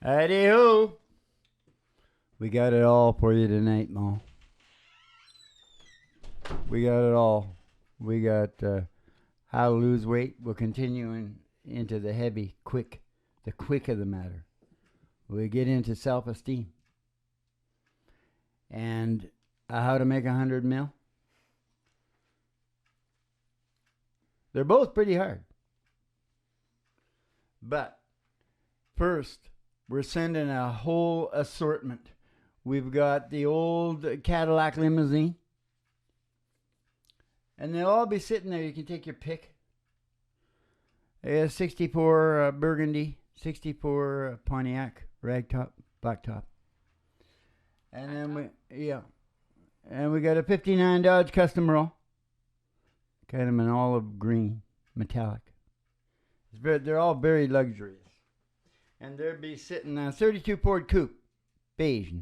Howdy-ho. We got it all for you tonight, Ma. We got it all. We got how to lose weight. We'll continue into the heavy, the quick of the matter. We get into self-esteem. And how to make 100 mil. They're both pretty hard. But first, we're sending a whole assortment. We've got the old Cadillac limousine. And they'll all be sitting there. You can take your pick. 64 Burgundy, 64 Pontiac, ragtop, blacktop. And then and we got a 59 Dodge Custom Roll. Kind of an olive green, metallic. They're all very luxurious. And they'll be sitting on 32 Ford Coupe, beige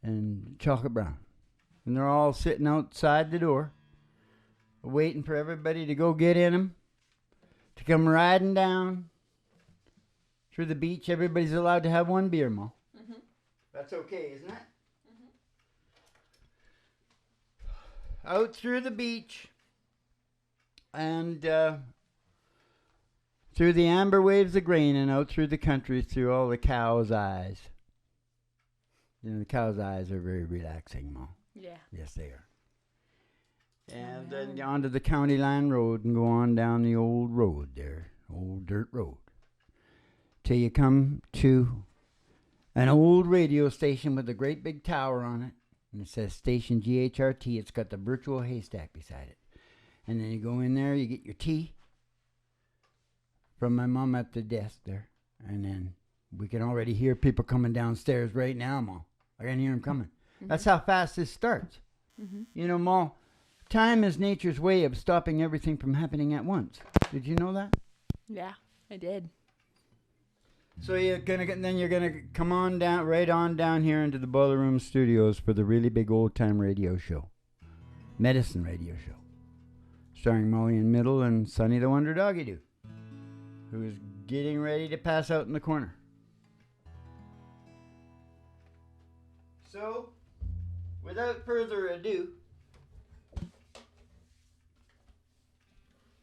and chocolate brown. And they're all sitting outside the door, waiting for everybody to go get in them, to come riding down through the beach. Everybody's allowed to have one beer, Ma. Mm-hmm. That's okay, isn't it? Mm-hmm. Out through the beach and through the amber waves of grain and out through the country through all the cows' eyes. You know, the cows' eyes are very relaxing, Ma. Yeah. Yes, they are. And then onto the county line road and go on down the old road there, old dirt road, till you come to an old radio station with a great big tower on it, and it says Station GHRT. It's got the virtual haystack beside it. And then you go in there, you get your tea from my mom at the desk there, and then we can already hear people coming downstairs right now, Ma. I can hear them coming. Mm-hmm. That's how fast this starts. Mm-hmm. You know, Ma, time is nature's way of stopping everything from happening at once. Did you know that? Yeah, I did. So you're gonna come on down, right on down here into the Boiler Room Studios for the really big old time radio show, medicine radio show, starring Molly and Middle and Sonny the Wonder Doggy Doo, who is getting ready to pass out in the corner. So, without further ado,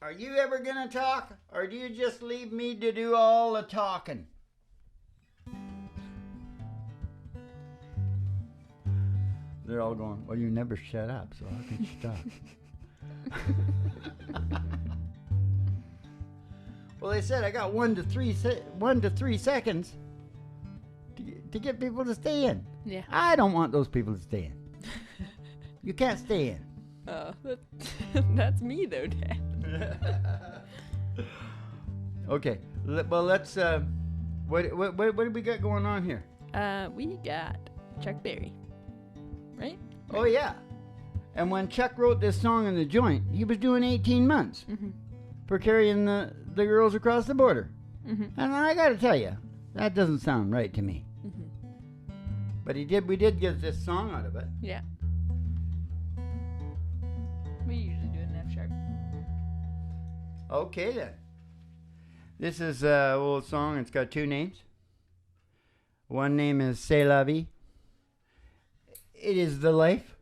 are you ever gonna talk, or do you just leave me to do all the talking? They're all going, well, you never shut up, so how can you stop? Well, they said I got 1 to 3 seconds to get people to stay in. Yeah. I don't want those people to stay in. You can't stay in. Oh, that's me though, Dad. Okay. Well, let's. What do we got going on here? We got Chuck Berry, right? Oh yeah. And when Chuck wrote this song in the joint, he was doing 18 months for carrying the girls across the border. Mm-hmm. And I got to tell you, that doesn't sound right to me. Mm-hmm. But we did get this song out of it. Yeah. We usually do an F sharp. Okay then. This is an old song. It's got 2 names. One name is C'est la vie. It is the life.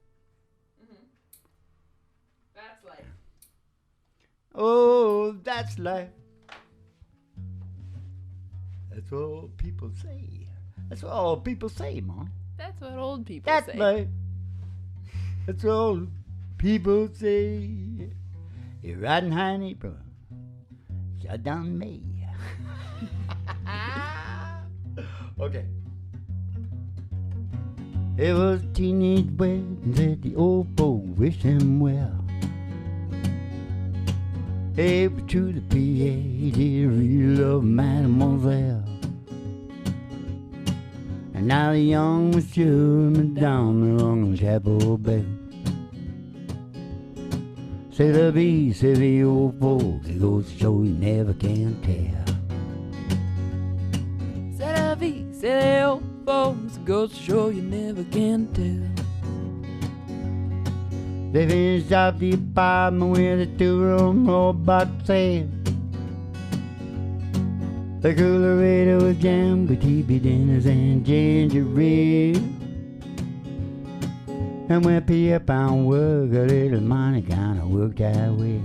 Mm-hmm. That's life. Oh, that's life. That's what old people say. That's what old people say, Mom. That's what old people that's say. That's life. That's what old people say. You're riding high in April. Shut down May. Okay. It was teenage weddings at the old folk wish him well. Hey, but to the PA, did real love Mademoiselle. And now the young was chewing down the wrong chapel bell. C'est la vie, say the old folks, it goes to show you never can tell. C'est la vie, say the old folks, it goes to show you never can tell. They finished off the apartment with a 2-room robot said, The coolerator was jammed with TV dinners and ginger ale. And when P up on work, a little money kinda worked out well.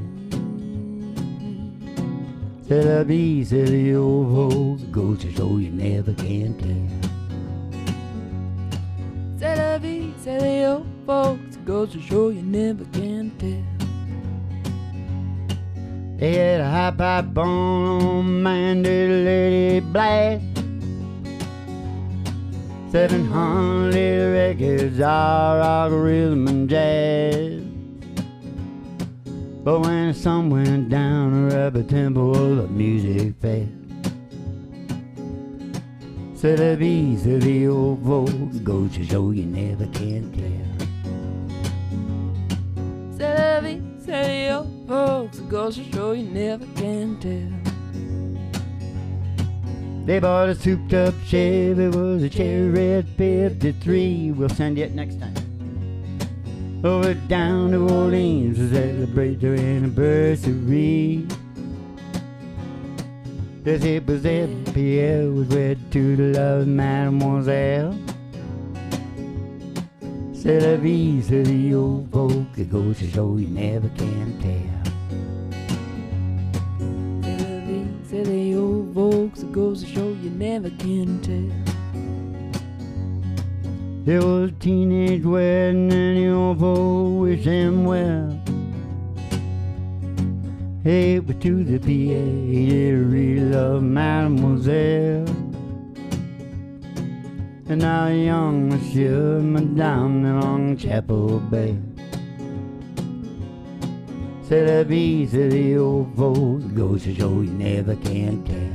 C'est la vie, c'est the old folks, goes to show you never can tell. C'est la vie, say the old folks, goes to show you never can tell. They had a high pipe bomb, man, did a lady blast. 700 records, all rock, rhythm, and jazz. But when the sun went down, the rubber tempo of the music fast. C'est la vie, c'est the old folks, goes to show you never can tell. C'est la vie, say the old folks, goes to show you never can tell. They bought a souped up Chevy, it was a cherry red 53. We'll send it next time. Over down to Orleans to celebrate their anniversary. This hip was FPL, was wed to the love mademoiselle. C'est la vie, c'est the old folk, it goes to show you never can tell. C'est la vie, say the old folks, it goes to show you never can tell. There was a teenage wedding and the old folk wish him well. Hey, but to the PA, he did really love mademoiselle. And now young monsieur, madame, along Chapel Bay. C'est la vie, c'est the old folks, goes to show you never can tell.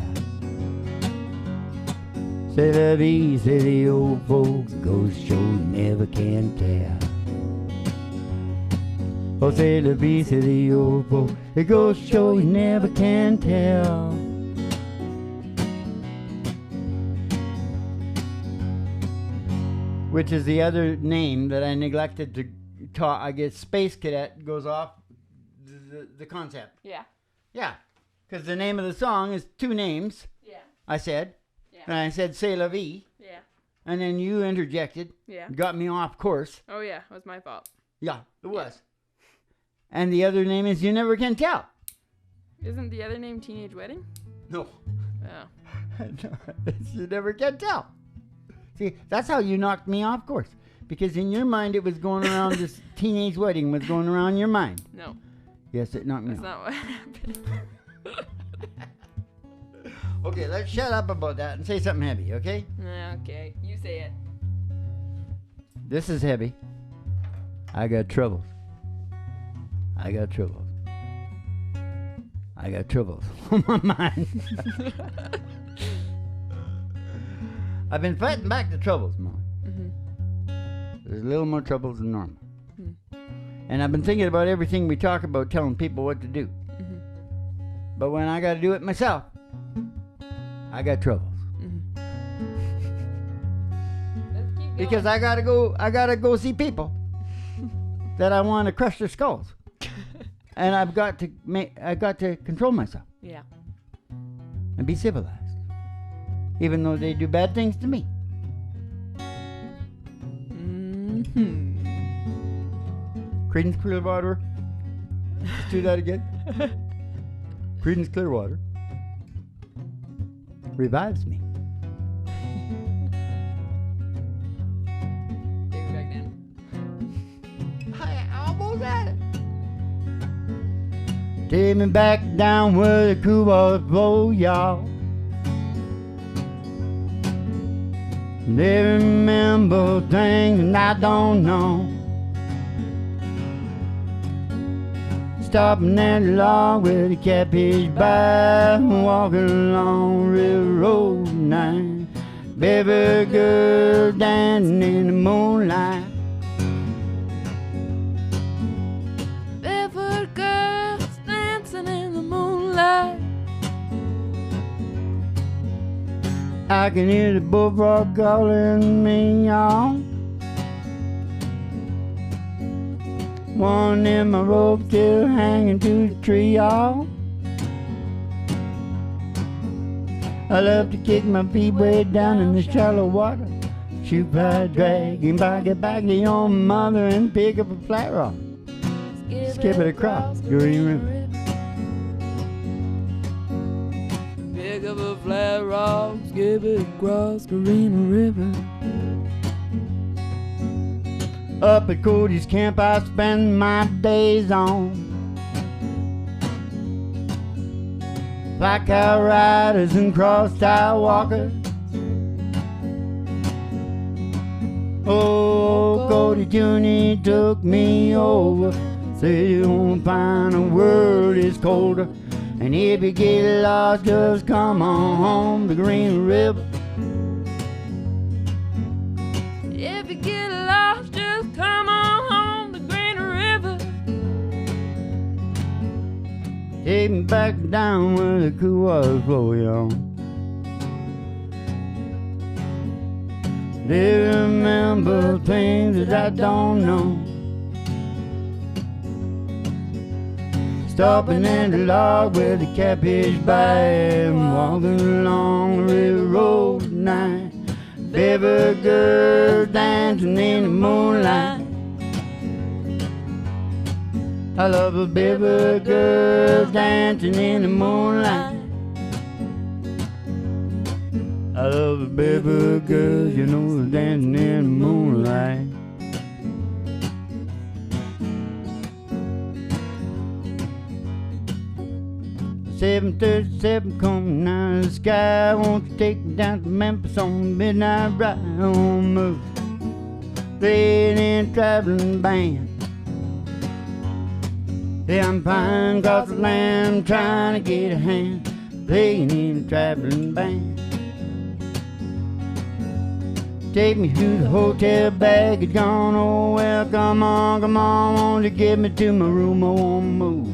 C'est la vie, c'est the old folks, goes to show you never can tell. Oh, c'est la vie, c'est the old folks, it goes to show you never can tell. Which is the other name that I neglected to talk. I guess Space Cadet goes off the concept. Yeah. Yeah, because the name of the song is two names. Yeah. I said. Yeah. And I said C'est la vie. Yeah. And then you interjected. Yeah. Got me off course. Oh yeah, it was my fault. Yeah, it was. And the other name is You Never Can Tell. Isn't the other name Teenage Wedding? No. Oh. It's You Never Can Tell. See, that's how you knocked me off course. Because in your mind it was going around, this teenage wedding was going around your mind. No. Yes, it knocked me That's off. not what happened. Okay, let's shut up about that and say something heavy, okay? Okay, you say it. This is heavy. I got troubles. I got troubles. I got troubles on my mind. I've been fighting back the troubles, Mom. Mm-hmm. There's a little more troubles than normal. Mm. And I've been thinking about everything we talk about, telling people what to do. Mm-hmm. But when I got to do it myself, I got troubles. Mm-hmm. Let's keep going. Because I gotta go see people that I want to crush their skulls. And I got to control myself Yeah. and be civilized. Even though they do bad things to me. Mm-hmm. Creedence Clearwater. Let's do that again. Creedence Clearwater revives me. Take me back down. I almost had it. Take me back down where the cool waters flow, y'all. They remember things I don't know. Stopping at the log with a catfish by, walking along River Road tonight. Baby girl dancing in the moonlight. Barefoot girls dancing in the moonlight. I can hear the bullfrog calling me, y'all. One in my rope still hanging to the tree, y'all. I love to kick my feet way down in the shallow water. Shoot by dragging by, get back to your mother and pick up a flat rock. Skip it across Green River. Pick up a flat rock, skip it across Green River. Up at Cody's camp I spend my days on. Black cow riders and cross-style walkers. Oh, Cody Jr. took me over. Said you won't find a world is colder. And if you get lost, just come on home the Green River. If you get lost, just come on home the Green River. Take me back down where the cool waters flow, y'all. They remember things that I don't know. Stopping at the log where the catfish bite, walking along the river road at night. Baby girls dancing in the moonlight. I love a baby girl dancing in the moonlight. I love a baby girl, you know, dancing in the moonlight. "7:37 coming out of the sky. Won't you take me down to Memphis on midnight ride on the move? Playing in a traveling band. Yeah, I'm flying across the land trying to get a hand. Playing in a traveling band. Take me to the hotel, baggage gone. Oh well, come on, won't you get me to my room? I won't move.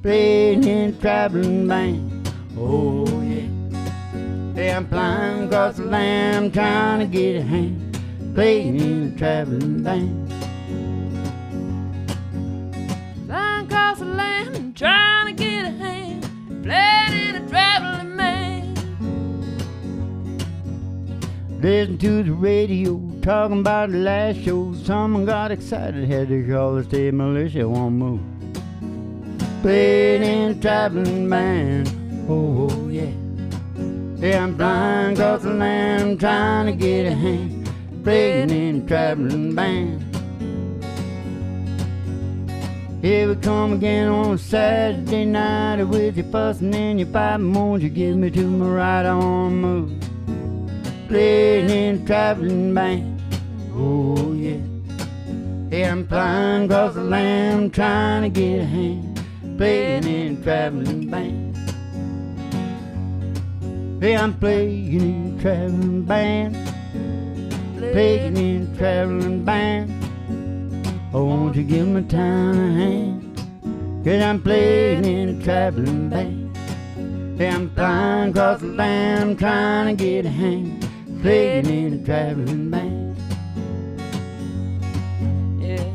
Playing in a traveling band. Oh yeah. Yeah, I'm flying across the land trying to get a hand. Playing in a traveling band. Flying across the land and trying to get a hand. Playing in a traveling band. Listen to the radio, talking about the last show. Someone got excited, had to call the state militia, won't move. Playing in a traveling band, oh yeah. Yeah, I'm flying across the land, trying to get a hand. Playing in a traveling band. Here we come again on a Saturday night with you fussing and you fighting. Won't you give me to my ride on move? Playing in a traveling band, oh yeah. Yeah, I'm flying across the land, trying to get a hand. Playing in a traveling band. Yeah, I'm playing in a traveling band. Playing in a traveling band. Oh, won't you give me time a hand? 'Cause I'm playing in a traveling band. Yeah, I'm flying across the land, trying to get a hand. Playing in a traveling band. Yeah.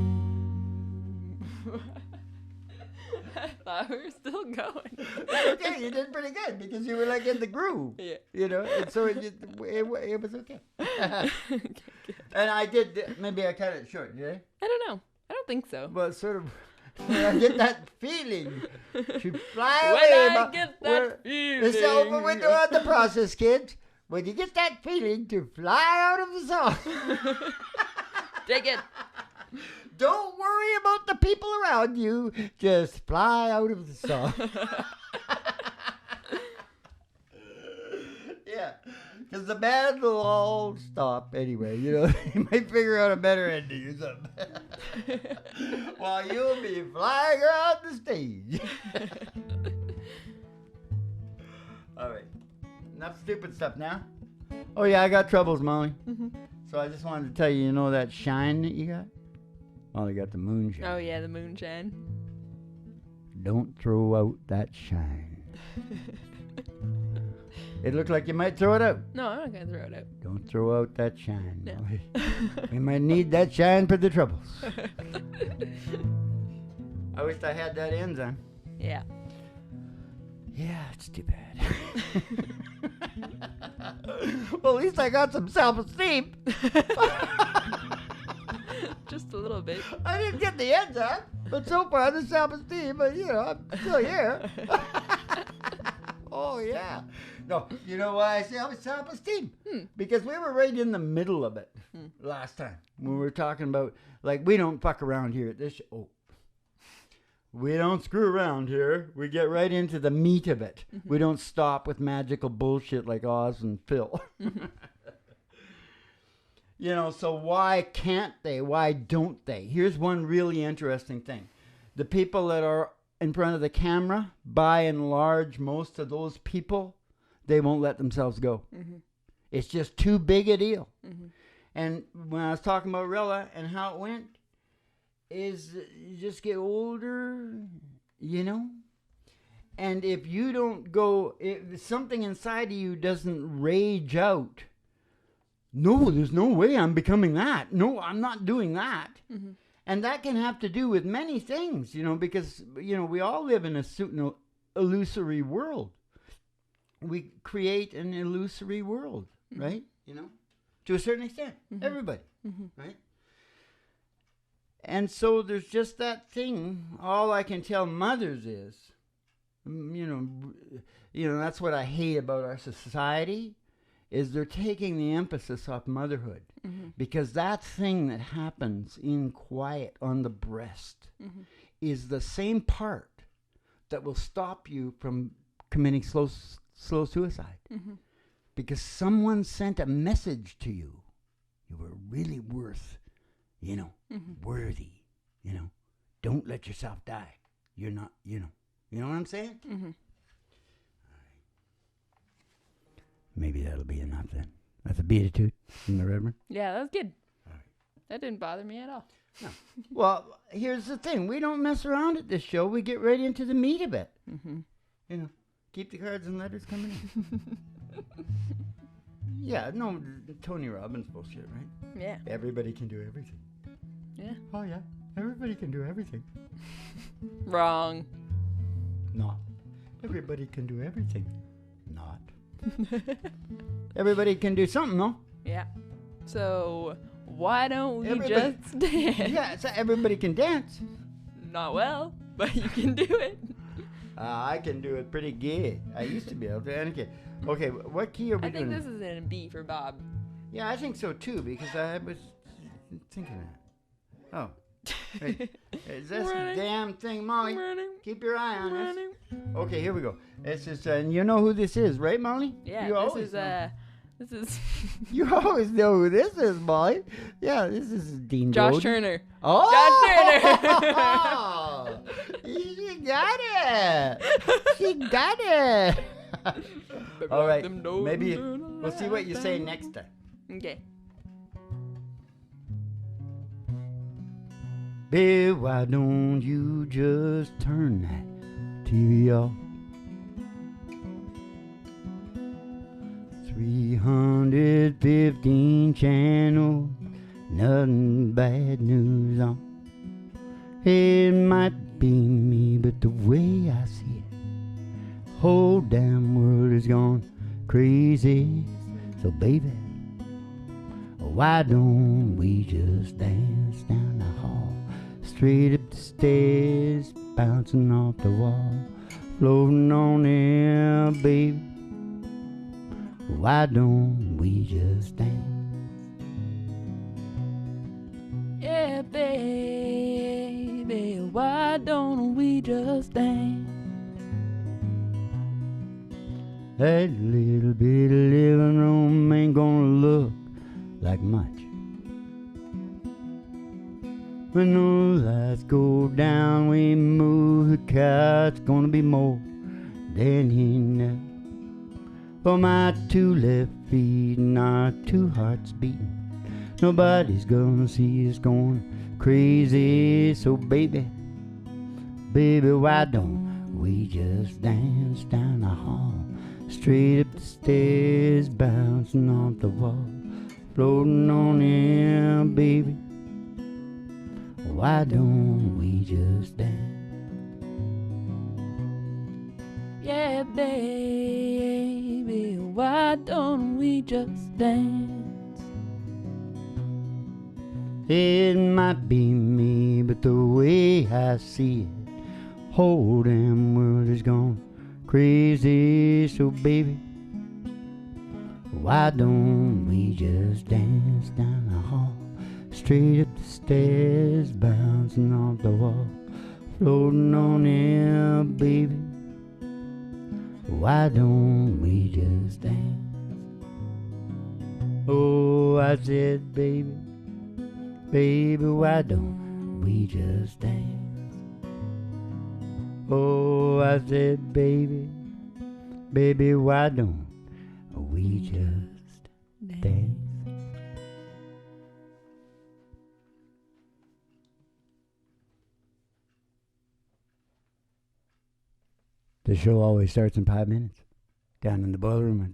I thought we were still going. Okay, you did pretty good because you were like in the groove. Yeah. You know, and so it was okay. Okay, good. And I did, maybe I cut it short, did I? I don't know. I don't think so. But sort of, when I get that feeling to fly When away. I get that feeling. It's over with the process, kids. When you get that feeling to fly out of the song. Take it. Don't worry about the people around you. Just fly out of the song. Yeah. Because the band will all stop anyway. You know, you might figure out a better ending or something. While you'll be flying around the stage. All right. Enough stupid stuff now. Oh, yeah, I got troubles, Molly. Mm-hmm. So I just wanted to tell you, you know that shine that you got? Molly got the moonshine. Oh, yeah, the moonshine. Don't throw out that shine. It looked like you might throw it out. No, I'm not going to throw it out. Don't throw out that shine, No. Molly. We might need that shine for the troubles. I wished I had that ends on. Yeah. Yeah, it's too bad. Well, at least I got some self-esteem. Just a little bit. I didn't get the ends up, but so far the self-esteem, but I'm still here. Oh, yeah. No, you know why I say self-esteem? Because we were right in the middle of it last time. When we were talking about, like, we don't fuck around here at this show. Oh. We don't screw around here. We get right into the meat of it. We don't stop with magical bullshit like Oz and Phil. So why can't they? Why don't they? Here's one really interesting thing. The people that are in front of the camera, by and large, most of those people, they won't let themselves go. It's just too big a deal. And when I was talking about Rilla and how it went, is you just get older, and if you don't go, if something inside of you doesn't rage out, no, there's no way I'm becoming that. No, I'm not doing that. And that can have to do with many things, because, we all live in a certain illusory world. We create an illusory world, right? To a certain extent, everybody, right? And so there's just that thing. All I can tell mothers is, that's what I hate about our society, is they're taking the emphasis off motherhood. Because that thing that happens in quiet on the breast is the same part that will stop you from committing slow suicide. Because someone sent a message to you. You were really worth worthy, don't let yourself die. You're not, you know what I'm saying? All right. Maybe that'll be enough then. That's a beatitude from the Reverend. Yeah, that's good. All right. That didn't bother me at all. No. Well, here's the thing. We don't mess around at this show. We get right into the meat of it. Keep the cards and letters coming in. Yeah, no, Tony Robbins bullshit, right? Yeah. Everybody can do everything. Yeah. Oh, yeah. Everybody can do everything. Wrong. Not. Everybody can do everything. Not. Everybody can do something, though. Yeah. So, why don't we Everybody- just dance? Yeah, so everybody can dance. Not well, but you can do it. I can do it pretty good. I used to be able to. Okay, what key are we I think doing? this is in B for Bob. Yeah, I think so too, because I was thinking that. Oh. Wait, is this Running. damn thing, Molly? Running. Keep your eye on Running. this. Okay, here we go. This is, and you know who this is, right, Molly? Yeah, you this always is know. this is You always know who this is, Molly. Yeah, this is Dean Josh Brody. Turner. Oh! Josh Turner. She got it. She got it. All right, maybe we'll see what you say next time. Okay. Babe, why don't you just turn that TV off? 315 channels, nothing bad news on. It might be me, but the way I see it, whole damn world is gone crazy. So baby, why don't we just dance down the hall, straight up the stairs, bouncing off the wall, floating on air, baby. Why don't we just dance? Yeah, baby, why don't we just dance? That little bit of living room ain't gonna look like much. When those lights go down, we move the couch, gonna be more than enough for my two left feet and our two hearts beating. Nobody's gonna see us going crazy. So baby, baby, why don't we just dance down the hall, straight up the stairs, bouncing off the wall, floating on air, baby. Why don't we just dance? Yeah, baby, why why don't we just dance? It might be me, but the way I see it, whole damn world is gone crazy. So baby, why don't we just dance down the hall, straight up the stairs, bouncing off the wall, floating on air, baby. Why don't we just dance? Oh, I said, baby, baby, why don't we just dance? Oh, I said, baby, baby, why don't we just dance? The show always starts in 5 minutes. Down in the boiler room at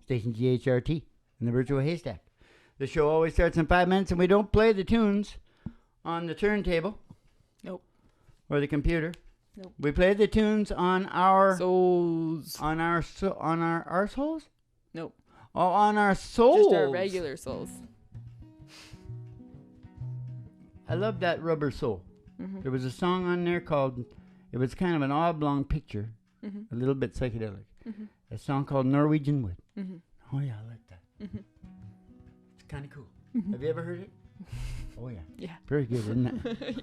Station GHRT in the virtual haystack. The show always starts in 5 minutes, and we don't play the tunes on the turntable. Nope. Or the computer. Nope. We play the tunes on our souls. On our souls? Nope. Oh, on our souls. Just our regular souls. I love that Rubber Soul. Mm-hmm. There was a song on there called, it was kind of an oblong picture, mm-hmm. a little bit psychedelic. Mm-hmm. A song called Norwegian Wood. Mm-hmm. Oh yeah, I like that. Mm-hmm. It's kind of cool. Mm-hmm. Have you ever heard it? Oh yeah. Yeah. Very good, isn't it?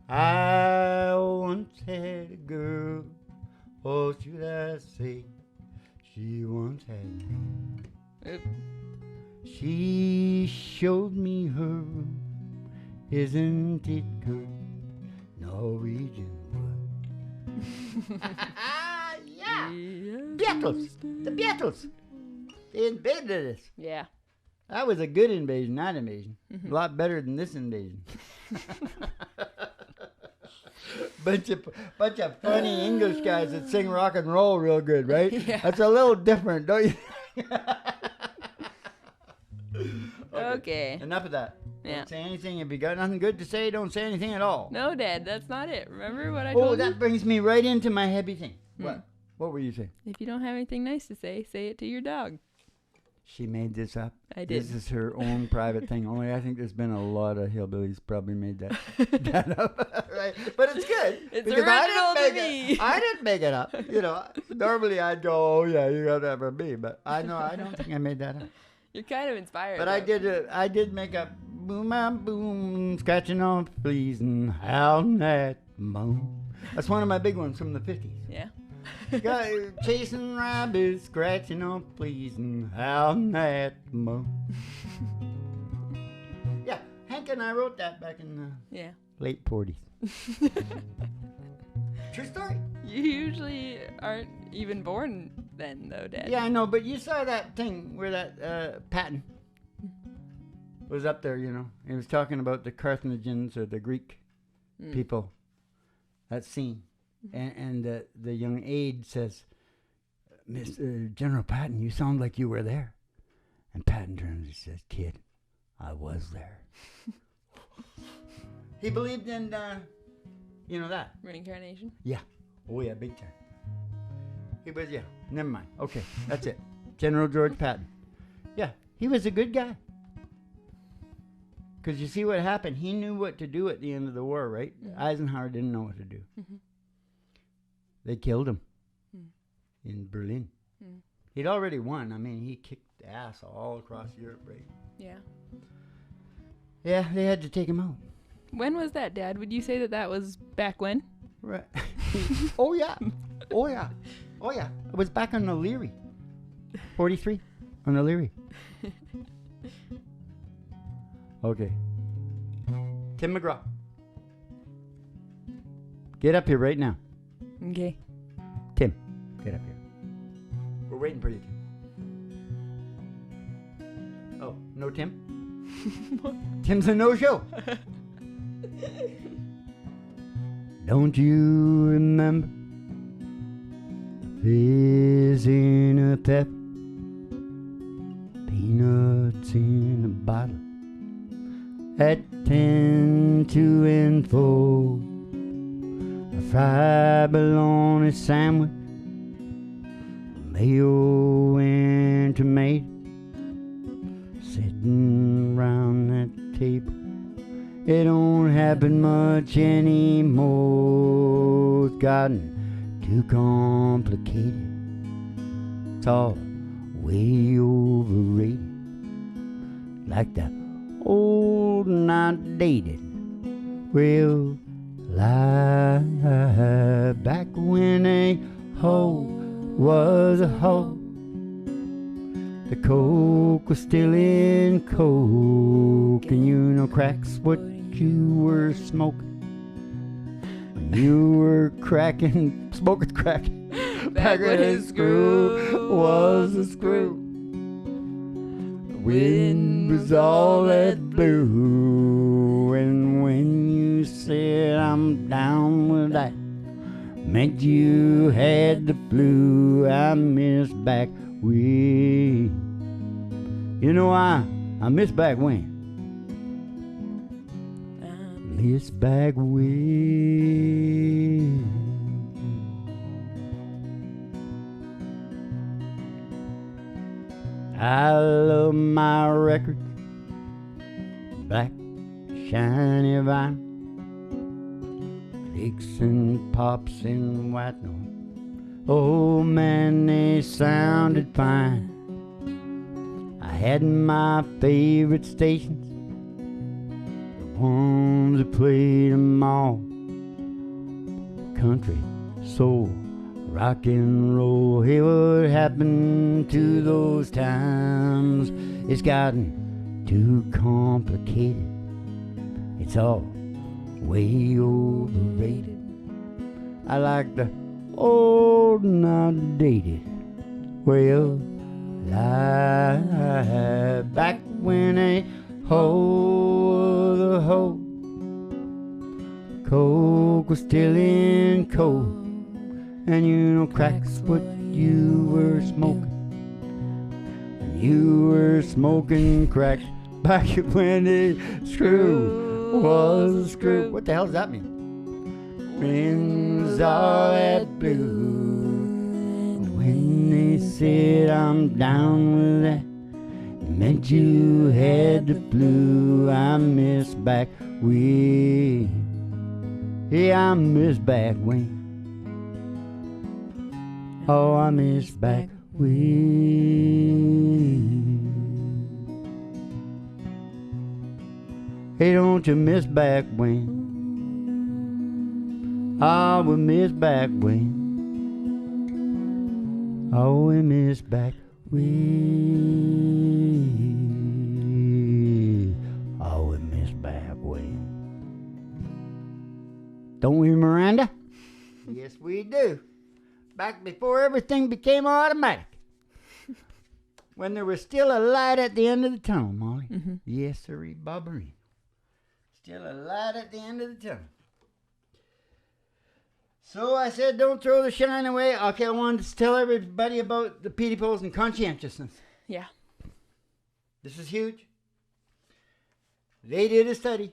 I once had a girl, or should I say, she once had me. She showed me her room, isn't it good? Norwegian wood. Yeah! Beatles! The Beatles! They invented this. Yeah. That was a good invasion, not invasion. Mm-hmm. A lot better than this invasion. bunch of funny English guys that sing rock and roll real good, right? Yeah. That's a little different, don't you? Okay. Enough of that. Yeah. Don't say anything. If you got nothing good to say, don't say anything at all. No, Dad, that's not it. Remember what I told you? Oh, that brings me right into my heavy thing. What? What were you saying? If you don't have anything nice to say it to your dog. She made this up. I did. This is her own private thing. Only I think there's been a lot of hillbillies probably made that up, right? But it's good. It's because original to me. I didn't make it up. You know, normally I'd go, oh yeah, you got that from me. But I don't think I made that up. You're kind of inspired. But though. I did make up boom, boom, scratching on fleas and howling at moon. That's one of my big ones from the 50s. Yeah. Got chasing rabbits, scratching on fleas and howling at moon. Yeah, Hank and I wrote that back in the late 40s. True story. You usually aren't even born then, though, Dad. Yeah, I know, but you saw that thing where that Patton was up there, you know. He was talking about the Carthaginians or the Greek people. That scene. And the young aide says, Mr. General Patton, you sound like you were there. And Patton turns and says, kid, I was there. He believed in, you know that. Reincarnation? Yeah. Oh, yeah, big time. He was, yeah. Never mind. Okay, that's it. General George Patton. Yeah, he was a good guy. Because you see what happened? He knew what to do at the end of the war, right? Mm-hmm. Eisenhower didn't know what to do. Mm-hmm. They killed him in Berlin. Mm. He'd already won. I mean, he kicked ass all across Europe, right? Yeah. Yeah, they had to take him out. When was that, Dad? Would you say that was back when? Right. Oh, yeah. Oh, yeah. Oh, yeah. It was back on the Leary. 43 on the Leary. Okay. Tim McGraw. Get up here right now. Okay. Tim, get up here. We're waiting for you, Tim. Oh, no Tim? Tim's a no-show. Don't you remember fizz in a pep, peanuts in a bottle, at 10, 2, and 4, a fried bologna sandwich, mayo and tomato, sitting round that table. It don't happen much anymore. It's gotten too complicated. It's all way overrated. Like the old and outdated. Well, back when a hoe was a hoe, the coke was still in coke, and you know crack's what you were smoking. When you were cracking, smoking crack, back when a screw was a screw. The wind was all that blew, and when you said I'm down with that, meant you had the flu. I miss back when. You know why? I miss back when. Miss back when. I love my records, black, shiny vinyl, clicks and pops and white noise. Oh man, they sounded fine. I had my favorite stations, the ones that played them all. Country, soul, rock and roll. Hey, what happened to those times? It's gotten too complicated. It's all way overrated. I like the old and outdated. Well, back when a hoe was a hoe, coke was still in coke, and you know crack's what you were smoking. And you were smoking crack back when a screw was a screw. What the hell does that mean? Winds are at blue. When they said I'm down with that, it meant you had the flu. I miss back when. Yeah, I miss back when. Oh, I miss back when. Hey, don't you miss back when? Oh, we miss back when. Oh, we miss back when. Oh, we miss back when. Don't we, Miranda? Yes, we do. Back before everything became automatic. When there was still a light at the end of the tunnel, Molly. Mm-hmm. Yes, sirree, Bobbery. Still a light at the end of the tunnel. So I said, don't throw the shine away. Okay, I wanted to tell everybody about the Petey Poles and conscientiousness. Yeah. This is huge. They did a study.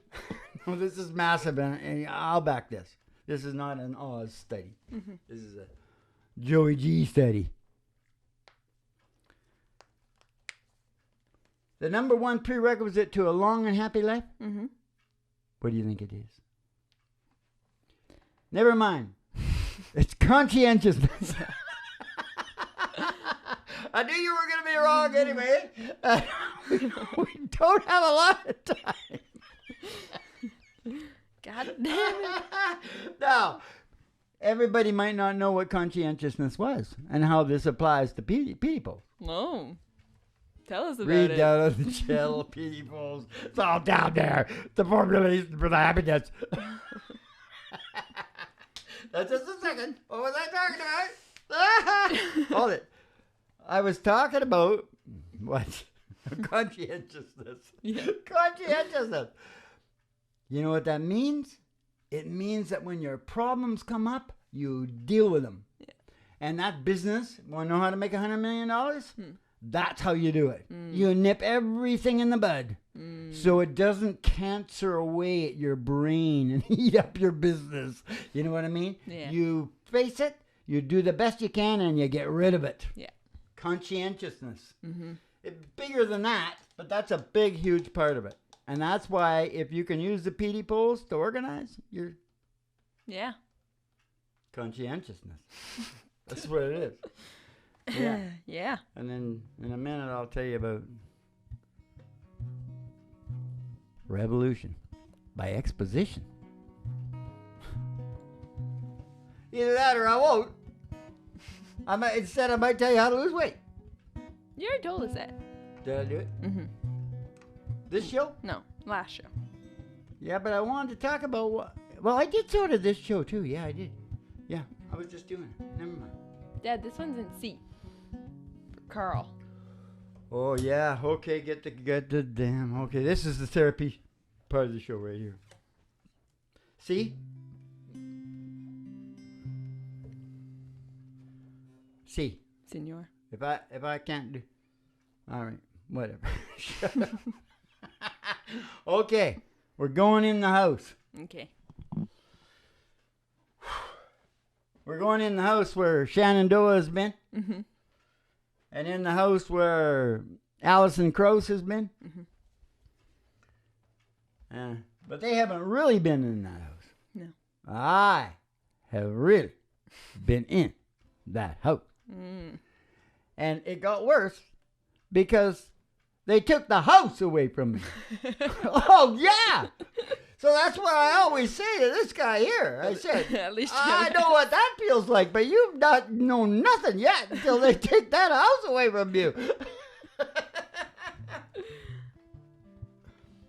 No, this is massive, and I'll back this. This is not an Oz study. Mm-hmm. This is a Joey G study. The number one prerequisite to a long and happy life? Mm-hmm. What do you think it is? Never mind. It's conscientiousness. I knew you were going to be wrong anyway. We don't have a lot of time. God damn it. Now, everybody might not know what conscientiousness was and how this applies to people. No. Tell us about Read it. down on the shell, peoples. It's all down there. The formulation for the happiness. That's just a second. What was I talking about? Hold it. I was talking about what? Conscientiousness. Yeah. Conscientiousness. You know what that means? It means that when your problems come up, you deal with them. Yeah. And that business, want to know how to make $100 million? That's how you do it. You nip everything in the bud so it doesn't cancer away at your brain and eat up your business. You know what I mean? Yeah. You face it, You do the best you can and you get rid of it. Yeah. Conscientiousness. Mm-hmm. It's bigger than that, but that's a big, huge part of it. And that's why if you can use the PD polls to organize, you're Yeah. conscientiousness. That's what it is. Yeah. Yeah. And then in a minute, I'll tell you about revolution by exposition. Either that or I won't. I might tell you how to lose weight. You already told us that. Did I do it? Mm-hmm. This show? No, last show. Yeah, but I wanted to talk about what... Well, I did sort of this show, too. Yeah, I did. Yeah, I was just doing it. Never mind. Dad, this one's in C. For Carl. Oh, yeah. Okay, get the damn... Okay, this is the therapy part of the show right here. See? See. Senor. If I can't do... All right, whatever. Shut up. Okay, we're going in the house. Okay. We're going in the house where Shenandoah has been. Mm-hmm. And in the house where Alison Krauss has been. Mm-hmm. But they haven't really been in that house. No. I have really been in that house. Mm. And it got worse because they took the house away from me. Oh, yeah. So that's what I always say to this guy here. I said, At least I know what that feels like, but you've not known nothing yet until they take that house away from you.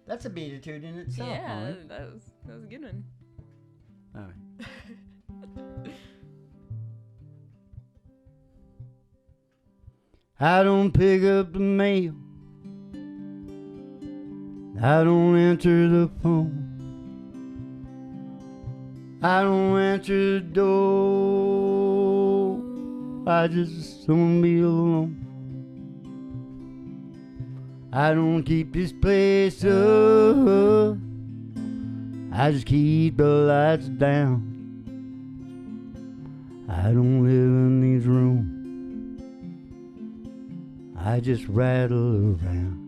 That's a beatitude in itself. Yeah, Molly. that was a good one. All right. I don't pick up the mail. I don't answer the phone. I don't answer the door. I just don't be alone. I don't keep this place up. I just keep the lights down. I don't live in these rooms. I just rattle around.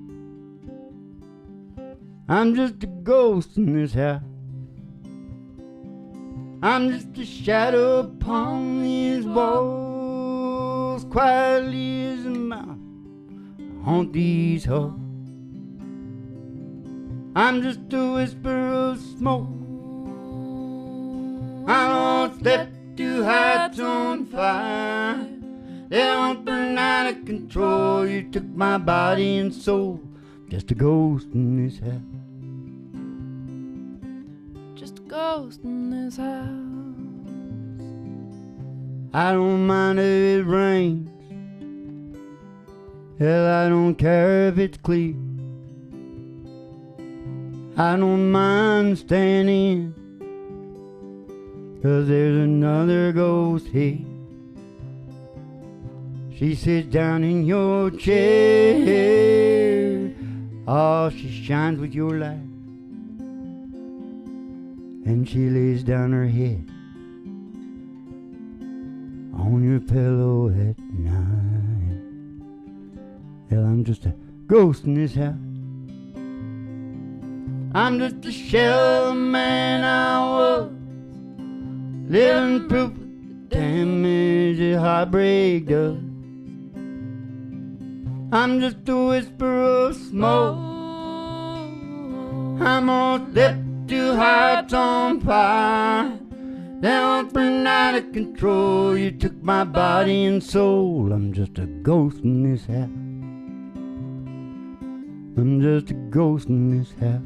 I'm just a ghost in this house. I'm just a shadow upon these walls. Quietly as a mouse, I haunt these halls. I'm just a whisper of smoke. I don't step to heights on fire. They won't burn out of control. You took my body and soul. Just a ghost in this house. Just a ghost in this house. I don't mind if it rains. Hell, I don't care if it's clear. I don't mind staying in, 'cause there's another ghost here. She sits down in your chair. Oh, she shines with your light. And she lays down her head on your pillow at night. Hell, I'm just a ghost in this house. I'm just a shell of the man I was, living proof of the damage that heartbreak does. I'm just a whisper of smoke. I'm all left to hearts on fire. They won't burn out of control. You took my body and soul. I'm just a ghost in this house. I'm just a ghost in this house.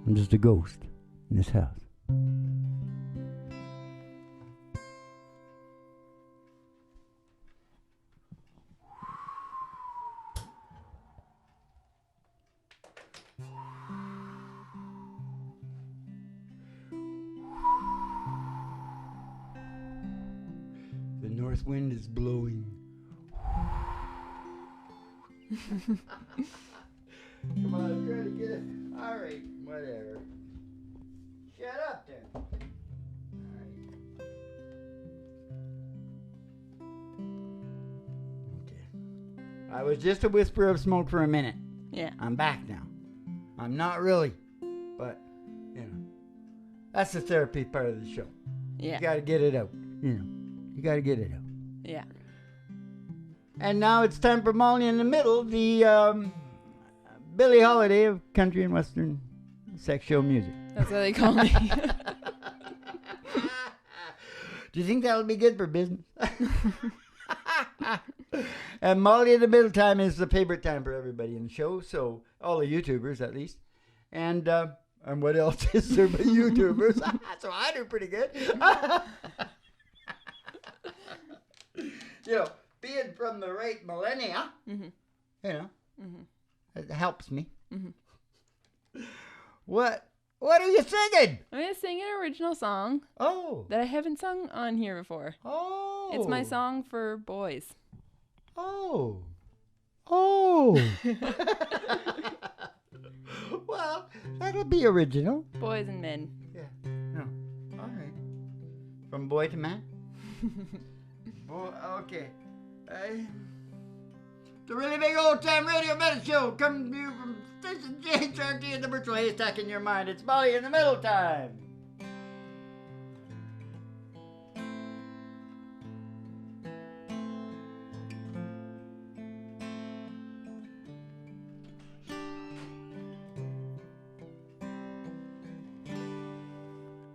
I'm just a ghost in this house. The north wind is blowing. Come on, I'm trying to get it. All right, whatever. Shut up then. All right. I was just a whisper of smoke for a minute. Yeah. I'm back now. I'm not really, but, you know, that's the therapy part of the show. Yeah. You got to get it out, you know. You got to get it out. Yeah. And now it's time for Molly in the Middle, the Billie Holiday of country and western sex show music. That's what they call me. Do you think that'll be good for business? And Molly in the Middle time is the favorite time for everybody in the show, so all the YouTubers at least. And what else is there but YouTubers? So I do pretty good. You know, being from the right millennia, Mm-hmm. you know, Mm-hmm. it helps me. Mm-hmm. What are you singing? I'm going to sing an original song Oh. that I haven't sung on here before. Oh. It's my song for boys. Oh. Oh. Well, that'll be original. Boys and men. Yeah. No. All right. From boy to man? Okay. The Really Big Old Time Radio Metal Show comes to you from Station JHRT and the Virtual Haystack in your mind. It's Molly in the Middle time.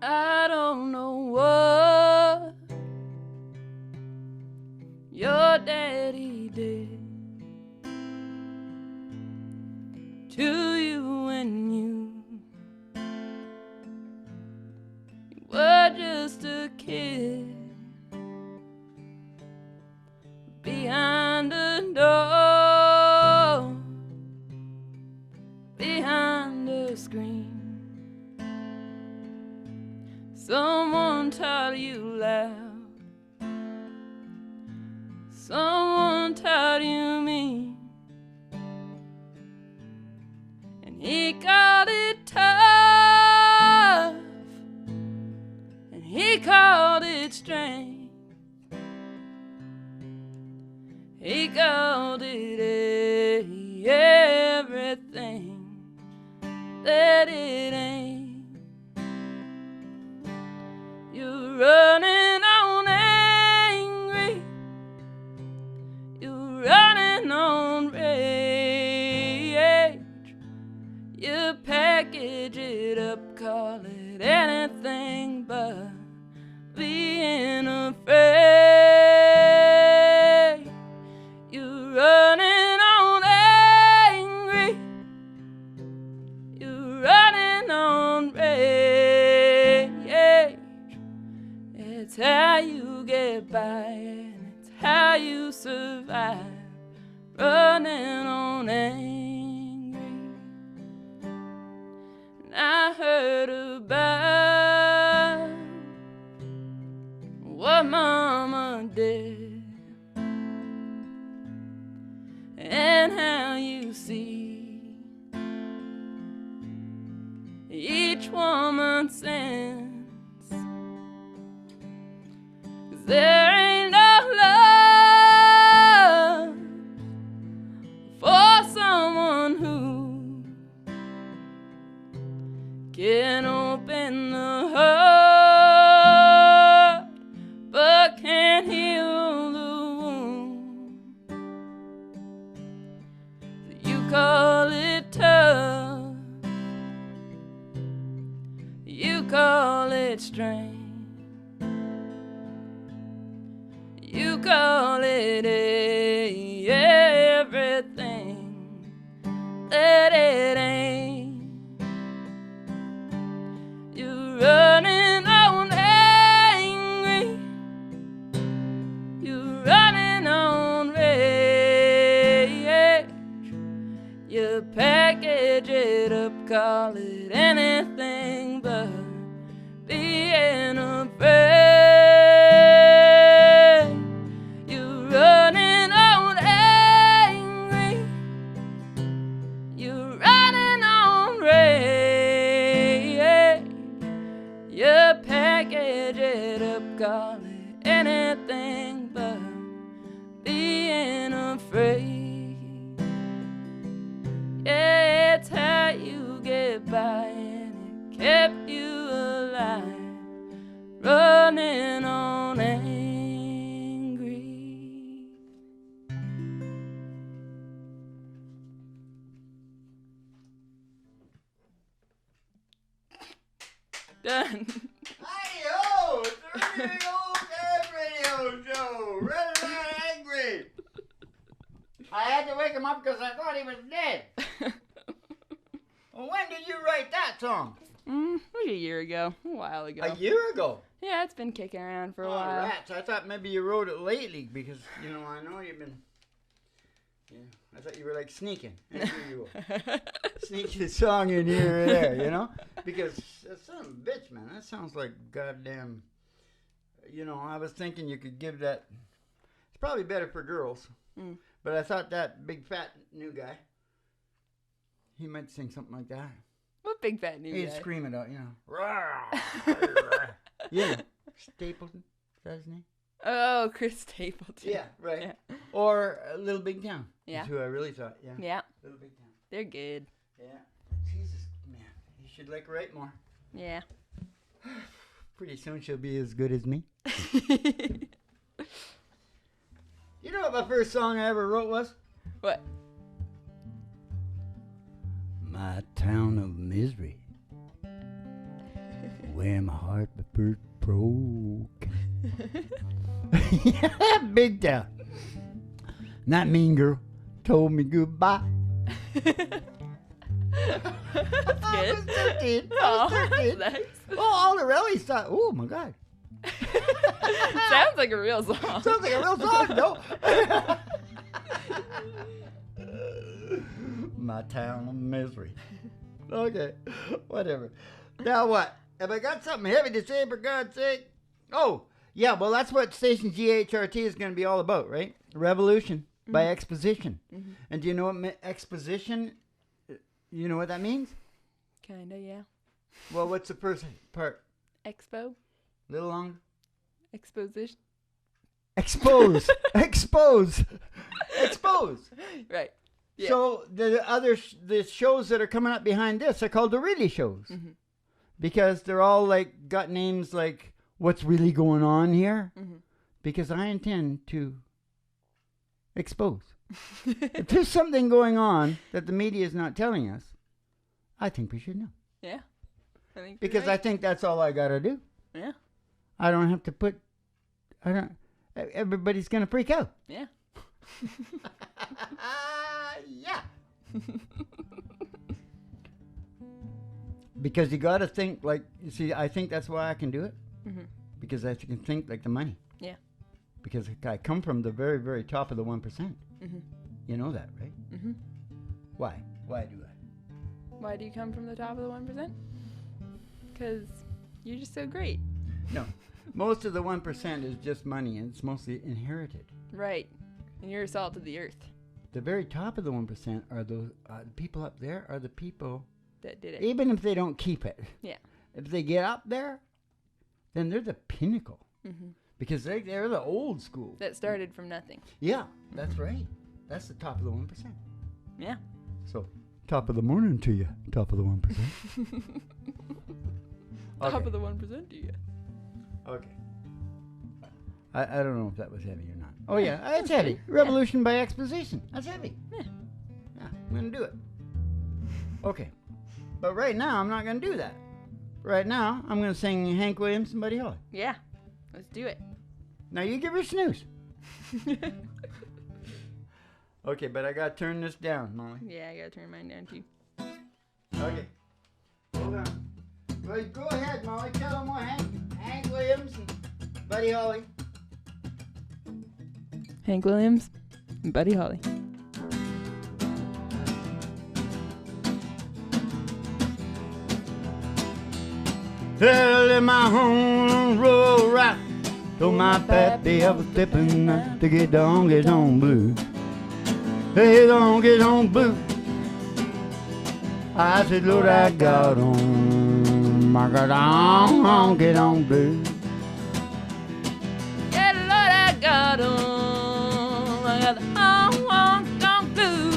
I don't know what your daddy did to you when you were just a kid behind a door, behind a screen. Someone taught you loud. Someone taught you mean. And he called it tough. And he called it strength. He called it everything that it ain't. You're running on angry. You're running on rage. You package it up, call it anything but being afraid. You're running on angry. You're running on rage. It's how you get by and it's how you survive, running on angry. And I heard about what Mama did and how you see each woman's sins. There ain't no love for someone who can open the heart but can't heal the wound. You call it tough, you call it strength. You call it everything that it ain't. You're running on angry. You're running on rage. You package it up, call it anything but being afraid. Running on angry, you're running on rage. You package it up, call it anything but being afraid. wake him up because I thought he was dead. Well, when did you write that song? Maybe a year ago. A while ago. A year ago? Yeah, it's been kicking around for a while. Rats. I thought maybe you wrote it lately because, you know, I know you've been... Yeah, I thought you were like sneaking. And here you were. Sneaking a song in here and there, you know? Because that son of a bitch, man. That sounds like goddamn... You know, I was thinking you could give that... It's probably better for girls. But I thought that big fat new guy, he might sing something like that. What big fat new guy? He'd scream it out, you know. Yeah. Stapleton, is that his name? Oh, Chris Stapleton. Yeah, right. Yeah. Or Little Big Town. Yeah. That's who I really thought, yeah. Yeah. Little Big Town. They're good. Yeah. Jesus, man. You should like write more. Yeah. Pretty soon she'll be as good as me. You know what my first song I ever wrote was? What? My town of misery, where my heart was first broke. Yeah, big town. And that mean girl told me goodbye. That's I was 13. Oh, I was 13. that's nice. Oh, all the rallies thought, oh my God. Sounds like a real song. Sounds like a real song, no? My town of misery. Okay, whatever. Now what? Have I got something heavy to say, for God's sake? Oh, yeah, well, that's what station GHRT is going to be all about, right? Revolution by exposition. And do you know what exposition, you know what that means? Kinda, yeah. Well, what's the first part? Expo? Little longer? Exposition? Expose. Expose. Expose. Right. Yeah. So the shows that are coming up behind this are called the really shows. Because they're all like got names like what's really going on here. Because I intend to expose. If there's something going on that the media is not telling us, I think we should know. Yeah. I think Because I think that's all I gotta do. Yeah. I don't have to put everybody's gonna freak out. Yeah. Yeah. Because you got to think like, you see, I think that's why I can do it. Because I can think like the money. Yeah. Because I come from the very, very top of the 1%. You know that, right? Why? Why do I? Why do you come from the top of the 1%? Because you're just so great. No. Most of the 1% is just money, and it's mostly inherited. Right. And you're salt of the earth. The very top of the 1% are those people up there are the people that did it. Even if they don't keep it. Yeah. If they get up there, then they're the pinnacle. Because they're the old school. That started from nothing. Yeah, that's right. That's the top of the 1%. Yeah. So, top of the morning to you, top of the 1%. Top of the 1% to you. Okay. I don't know if that was heavy or not. Oh, yeah, it's heavy. Revolution by exposition. That's heavy. Yeah, I'm going to do it. Okay. But right now, I'm not going to do that. Right now, I'm going to sing Hank Williams and Buddy Holly. Yeah. Let's do it. Now, you give her a snooze. Okay, but I got to turn this down, Molly. Yeah, I got to turn mine down, too. Okay. Hold on. Well, go ahead, Molly. Tell them what Hank Williams and Buddy Holly. Hank Williams and Buddy Holly. Well, in my home roll rock, told my pappy I was stepping out to get on blue. Hey, get on blue. I said, Lord, I got on. I got on, get on blue. Yeah, Lord, I got on. I got on blue.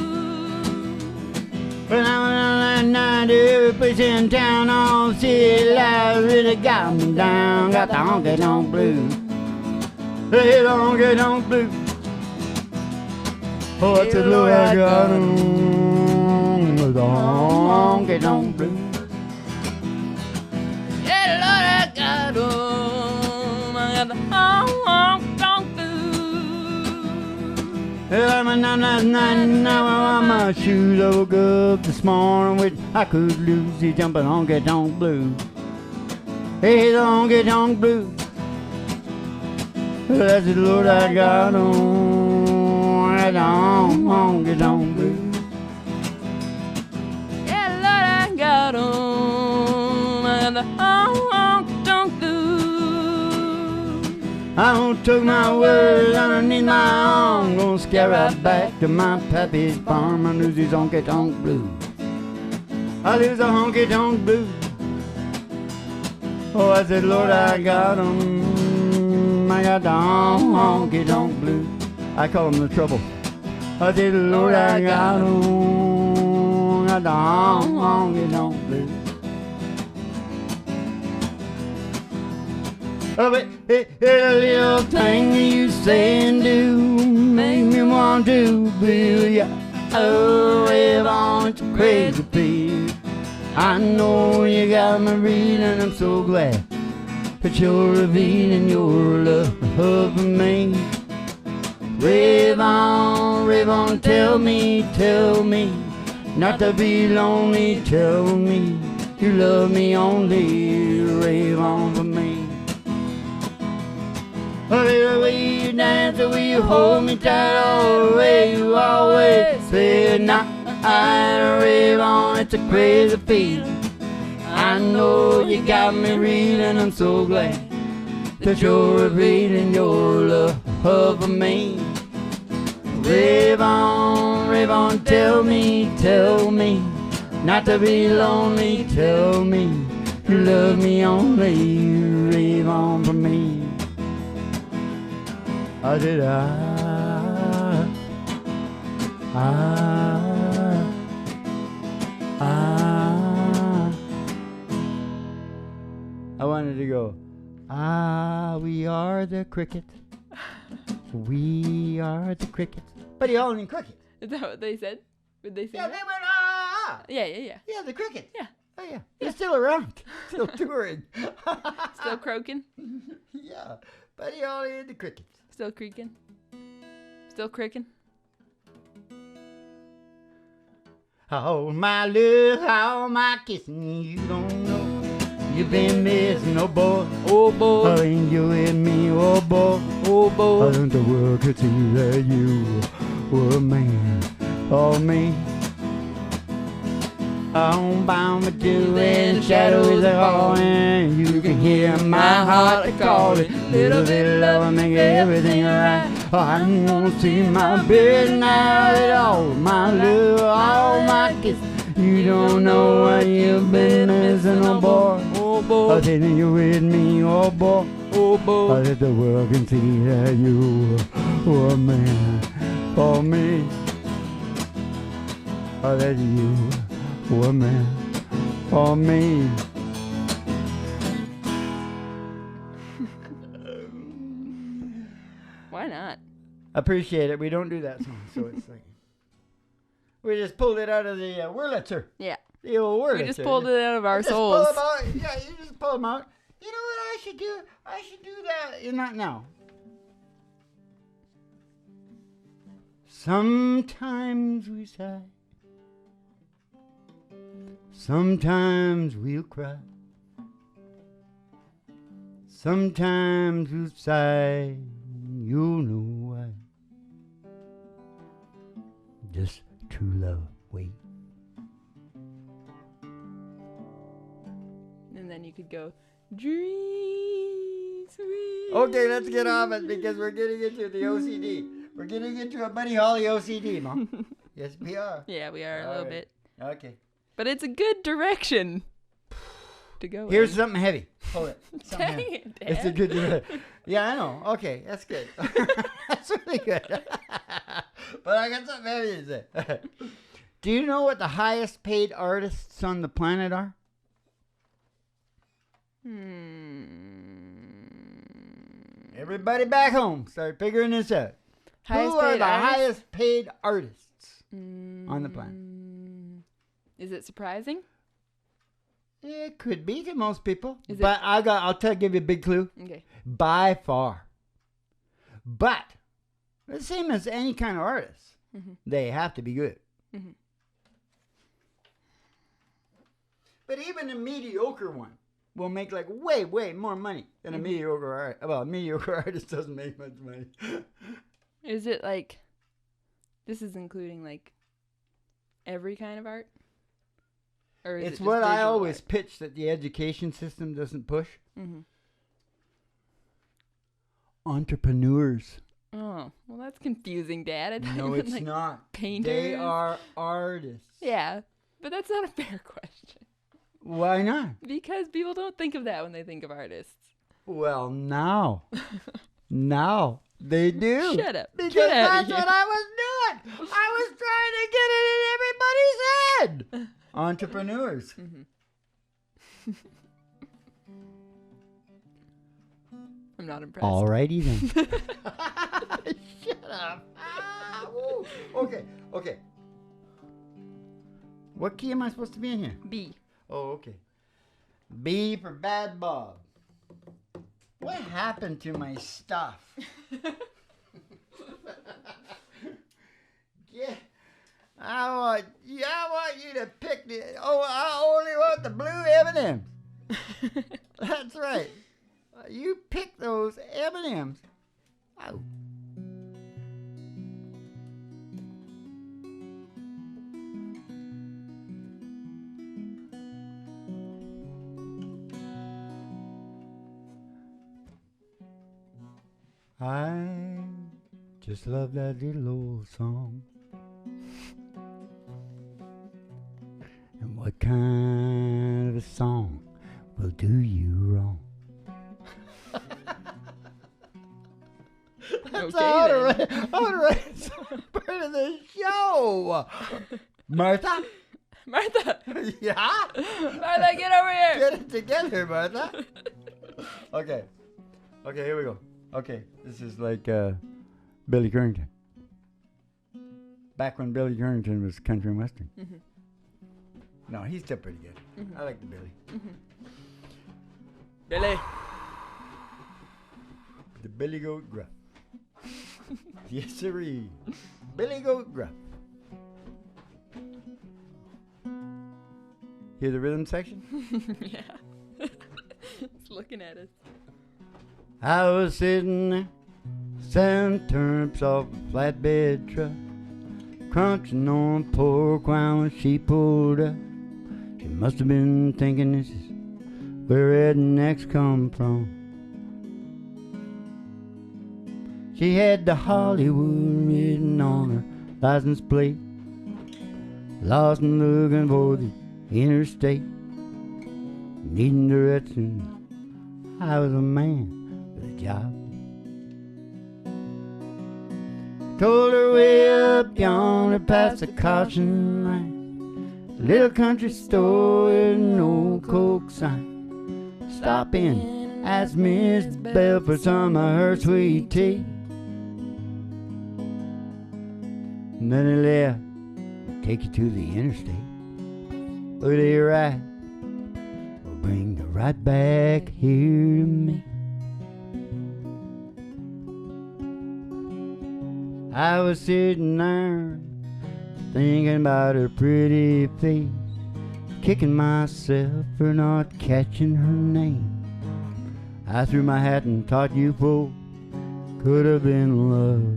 When I went on that night, every place in town, all city lights really got me down. Got the honky tonk blues. Hey, honky tonk blues. Oh, I said, Lord, I got on the honky tonk blues. Yeah, Lord, I got on. I got the honky tonk blues. Well, I'm coming down last night and now I'm my shoes. I woke up this morning with I could lose. He's jumping honky tonk blues. Hey, the honky tonk blues. That's the Lord I got on. I got honky tonk blues. Yeah, Lord, I got on. I got the honky tonk blues. I don't took my words underneath my arm. Gonna scare right back to my pappy's farm. I lose these honky tonk blues. I lose the honky tonk blues. Oh, I said, Lord, I got 'em. I got the honky tonk blues. I call 'em the trouble. I said, Lord, I got 'em. I got the honky tonk blues. Oh, but a little thing you say and do make me want to be with you. Oh, Avon, it's a crazy piece. I know you got me reading. I'm so glad that you're revealing your love for me. Rave on, tell me, not to be lonely. Tell me you love me only. Rave on for me. Oh, the way you dance, the way you hold me tight, all the way you always say night. Rave on, it's a crazy feeling. I know you got me reeling. I'm so glad that you're revealing your love for me. Rave on, tell me, not to be lonely. Tell me you love me only. Rave on for me. I did I wanted to go, we are the crickets. We are the crickets. But he all in crickets. Is that what they said? Would they say Yeah, that? they went, Yeah. Yeah, the crickets. Yeah. Oh, yeah. They're still around. Still touring. Still croaking? Yeah. But he all in the crickets. Still creaking? Still cricking? Oh, my love, how am I kissing you? Don't know. You've been missing, oh boy. Oh boy. Oh, ain't you with me, oh boy. Oh boy. I think the world could see that you were a man for me. I'm bound with you in the shadows of falling. You can hear my heart calling. Little bit of love will make everything right. Oh, I wanna see my baby now at all. My love, all my kisses. You don't know what you've been missing, oh boy. Oh boy. I think you're with me, oh boy. Oh boy. I let the world can see that you were a man for me. I let you were a man for me. Why not? Appreciate it. We don't do that song, so it's like we just pulled it out of the Wurlitzer. Yeah. The old Wurlitzer. We just pulled it out of our Just souls. pull them out. Yeah, you just pull them out. You know what I should do? I should do that. Not now. Sometimes we sigh. Sometimes we'll cry. Sometimes we'll sigh. You'll know why. Just true love, wait. And then you could go, dream sweet. Okay, let's get off it because we're getting into the OCD. We're getting into a Buddy Holly OCD, Mom. Yes, we are. Yeah, we are a All little right. bit. Okay. But it's a good direction to go Here's in. something heavy. Hold it. Something Dang heavy. it, It's a Dad. good direction. Yeah, I know. Okay, that's good. That's really good. But I got something heavy to say. Do you know what the highest paid artists on the planet are? Everybody back home, start figuring this out. Highest Who are paid the artist? highest paid artists on the planet? Is it surprising? It could be to most people, Is it- but give you a big clue. Okay. By far. But the same as any kind of artist. Mhm. They have to be good. Mhm. But even a mediocre one will make like way, way more money than a mediocre art. Well, a mediocre artist doesn't make much money. Is it like, this is including like every kind of art? Or is it It's just what I visual always art? pitch that the education system doesn't push. Mhm. Entrepreneurs. Oh, well, that's confusing, Dad. I thought No, you meant, it's like, not. painters. They are artists. Yeah, but that's not a fair question. Why not? Because people don't think of that when they think of artists. Well, now. Now they do. Shut up. Because Get out that's of what here. I was doing. I was trying to get it in everybody's head. Entrepreneurs. I'm not impressed. Alrighty then. Shut up. Woo. Okay. What key am I supposed to be in here? B. Oh, okay. B for Bad Bob. What happened to my stuff? Yeah. I want you to pick the. Oh, I only want the blue M&Ms. That's right. You pick those M&Ms. Oh. I just love that little old song. And what kind of a song will do you wrong? That's Okay, how then. I want to write some part of the show. Martha? Martha! Yeah? Martha, get over here! Get it together, Martha. Okay, here we go. Okay, this is like Billy Currington. Back when Billy Currington was country and western. Mm-hmm. No, he's still pretty good. Mm-hmm. I like the Billy. Billy. The Billy Goat Gruff. Yes, sirree. Billy Goat Gruff. Hear the rhythm section? Yeah. It's looking at us. I was sitting there, selling turnips off a flatbed truck, crunching on pork while she pulled up. She must have been thinking this is where rednecks come from. She had the Hollywood written on her license plate, lost and looking for the interstate, needing directions. I was a man with a job. Told her way up yonder past the caution line, a little country store with an old Coke sign. Stop in, ask Miss Bell for some of her sweet tea. And then he left, take you to the interstate. Where they ride, will bring you right back here to me. I was sitting there, thinking about her pretty face, kicking myself for not catching her name. I threw my hat and thought you folks could have been love.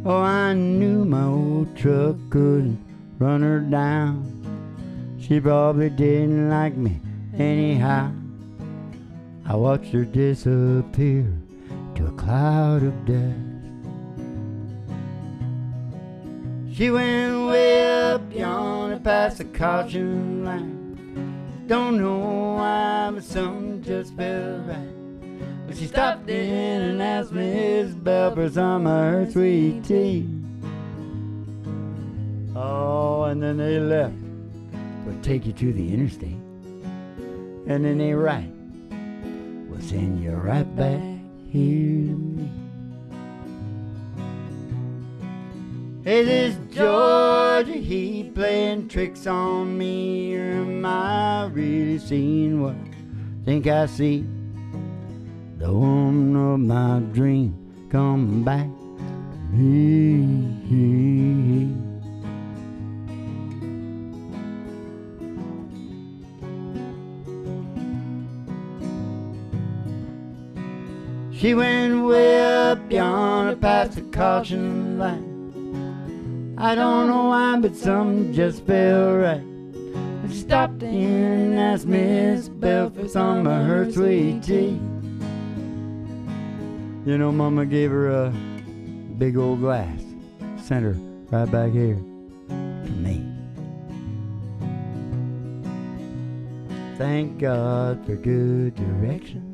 Oh, I knew my old truck couldn't run her down. She probably didn't like me anyhow. I watched her disappear to a cloud of dust. She went way up yonder past the caution line. Don't know why, but something just felt right. But she stopped in and asked Miss Bell for some of her sweet tea. Oh, and then they left. We'll take you to the interstate. And then they write, we'll send you right back here to me. Hey, this Georgia, he playing tricks on me. Or am I really seeing what I think I see? The woman of my dream come back me. She went way up yonder past the caution line. I don't know why, but something just felt right. I stopped in and asked Miss Bell for some of her sweet tea. You know, Mama gave her a big old glass, sent her right back here to me. Thank God for good directions.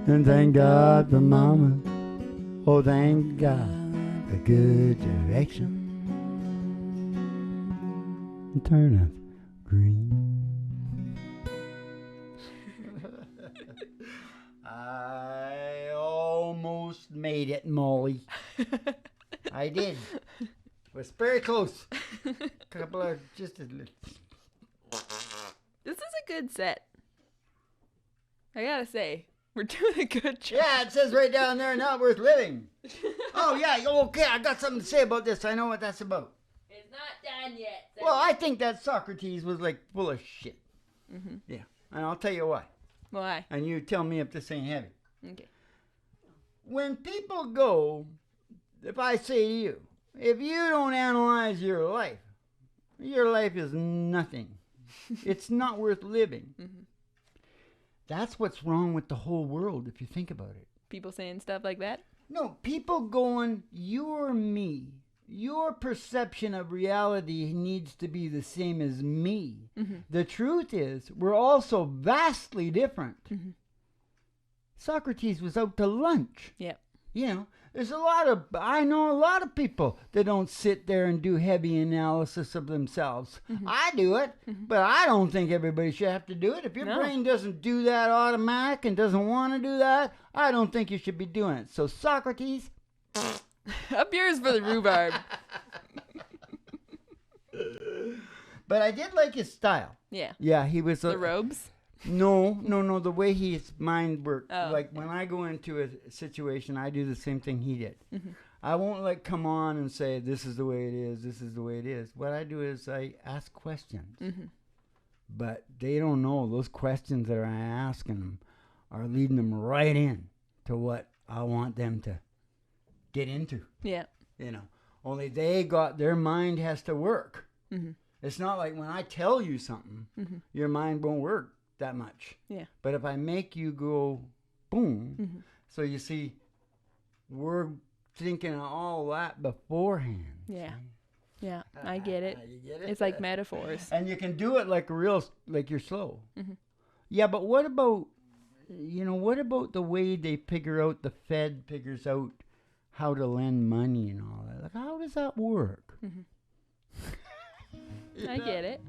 And thank God for Mama. Oh, thank God for good direction. And turn up green. I almost made it, Molly. I did. It was very close. Couple of just a little. This is a good set. I gotta say, we're doing a good job. Yeah, it says right down there, not worth living. Oh, yeah, okay, I got something to say about this. I know what that's about. It's not done yet. So. Well, I think that Socrates was like full of shit. Mm-hmm. Yeah, and I'll tell you why. Why? And you tell me if this ain't heavy. Okay. When people go, if I say to you, if you don't analyze your life is nothing. It's not worth living. Mm-hmm. That's what's wrong with the whole world, if you think about it. People saying stuff like that? No, people going, you're me. Your perception of reality needs to be the same as me. Mm-hmm. The truth is, we're all so vastly different. Mm-hmm. Socrates was out to lunch. Yep. You know, I know a lot of people that don't sit there and do heavy analysis of themselves. Mm-hmm. I do it, but I don't think everybody should have to do it. If your brain doesn't do that automatic and doesn't want to do that, I don't think you should be doing it. So Socrates, up yours for the rhubarb. But I did like his style. Yeah. Yeah, he was The robes? No, the way his mind worked. Oh, like when I go into a situation, I do the same thing he did. Mm-hmm. I won't like come on and say, this is the way it is, this is the way it is. What I do is I ask questions. Mm-hmm. But they don't know those questions that I'm asking them are leading them right in to what I want them to get into. Yeah. You know, only their mind has to work. Mm-hmm. It's not like when I tell you something, Mm-hmm. your mind won't work that much. Yeah. But if I make you go boom, Mm-hmm. so you see, we're thinking of all that beforehand. Yeah. Yeah, I get it. You get it? It's like metaphors. And you can do it like like you're slow. Mm-hmm. Yeah, but what about the way they figure out, the Fed figures out how to lend money and all that? Like, how does that work? Mm-hmm. I get it.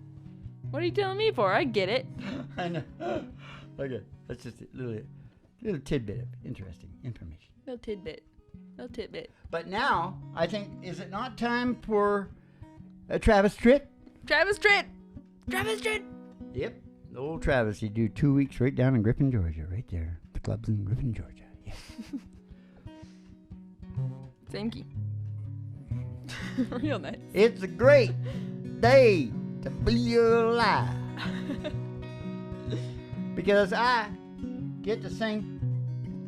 What are you telling me for? I get it. I know. Okay, that's just a little tidbit of interesting information. Little tidbit. But now, I think, is it not time for Travis Tritt? Travis Tritt! Yep. The old Travis, he'd do 2 weeks right down in Griffin, Georgia, right there. The club's in Griffin, Georgia. Yeah. Thank you. Real nice. It's a great day to be alive. Because I get to sing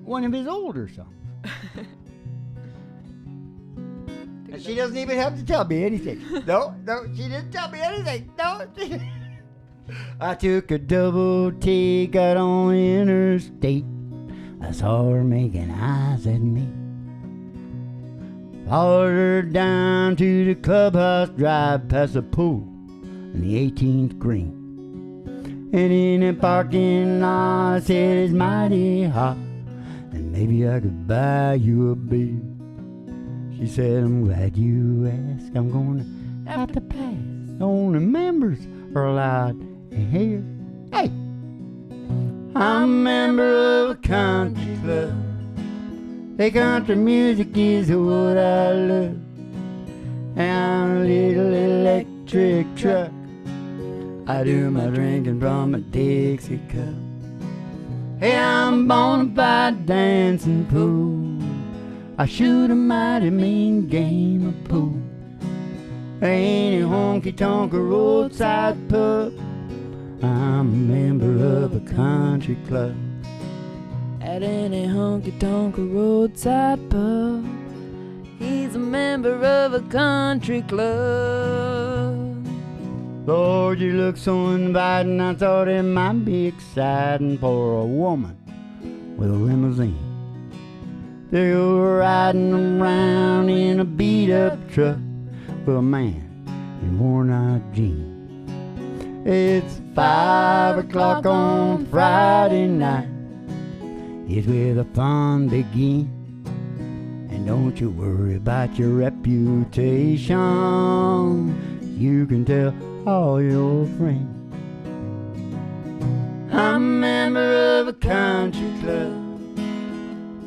one of his older songs. And she doesn't even have to tell me anything. No, she didn't tell me anything. No. I took a double take out on the interstate. I saw her making eyes at me. Followed her down to the clubhouse drive past the pool and the 18th green. And in the parking lot I said it's mighty hot, and maybe I could buy you a beer. She said, I'm glad you asked. I'm gonna have to pass. Only members are allowed here. Hey! I'm a member of a country club. The country music is what I love. And I'm a little electric truck. I do my drinking from a Dixie cup. Hey, I'm a bona fide dancing fool. I shoot a mighty mean game of pool. Ain't a honky-tonk roadside pub. I'm a member of a country club. At any honky-tonk roadside pub, he's a member of a country club. Lord, you look so inviting, I thought it might be exciting for a woman with a limousine. They go riding around in a beat-up truck with a man in worn-out jeans. It's 5 o'clock on Friday night. It's where the fun begins. And don't you worry about your reputation. You can tell all your friends. I'm a member of a country club.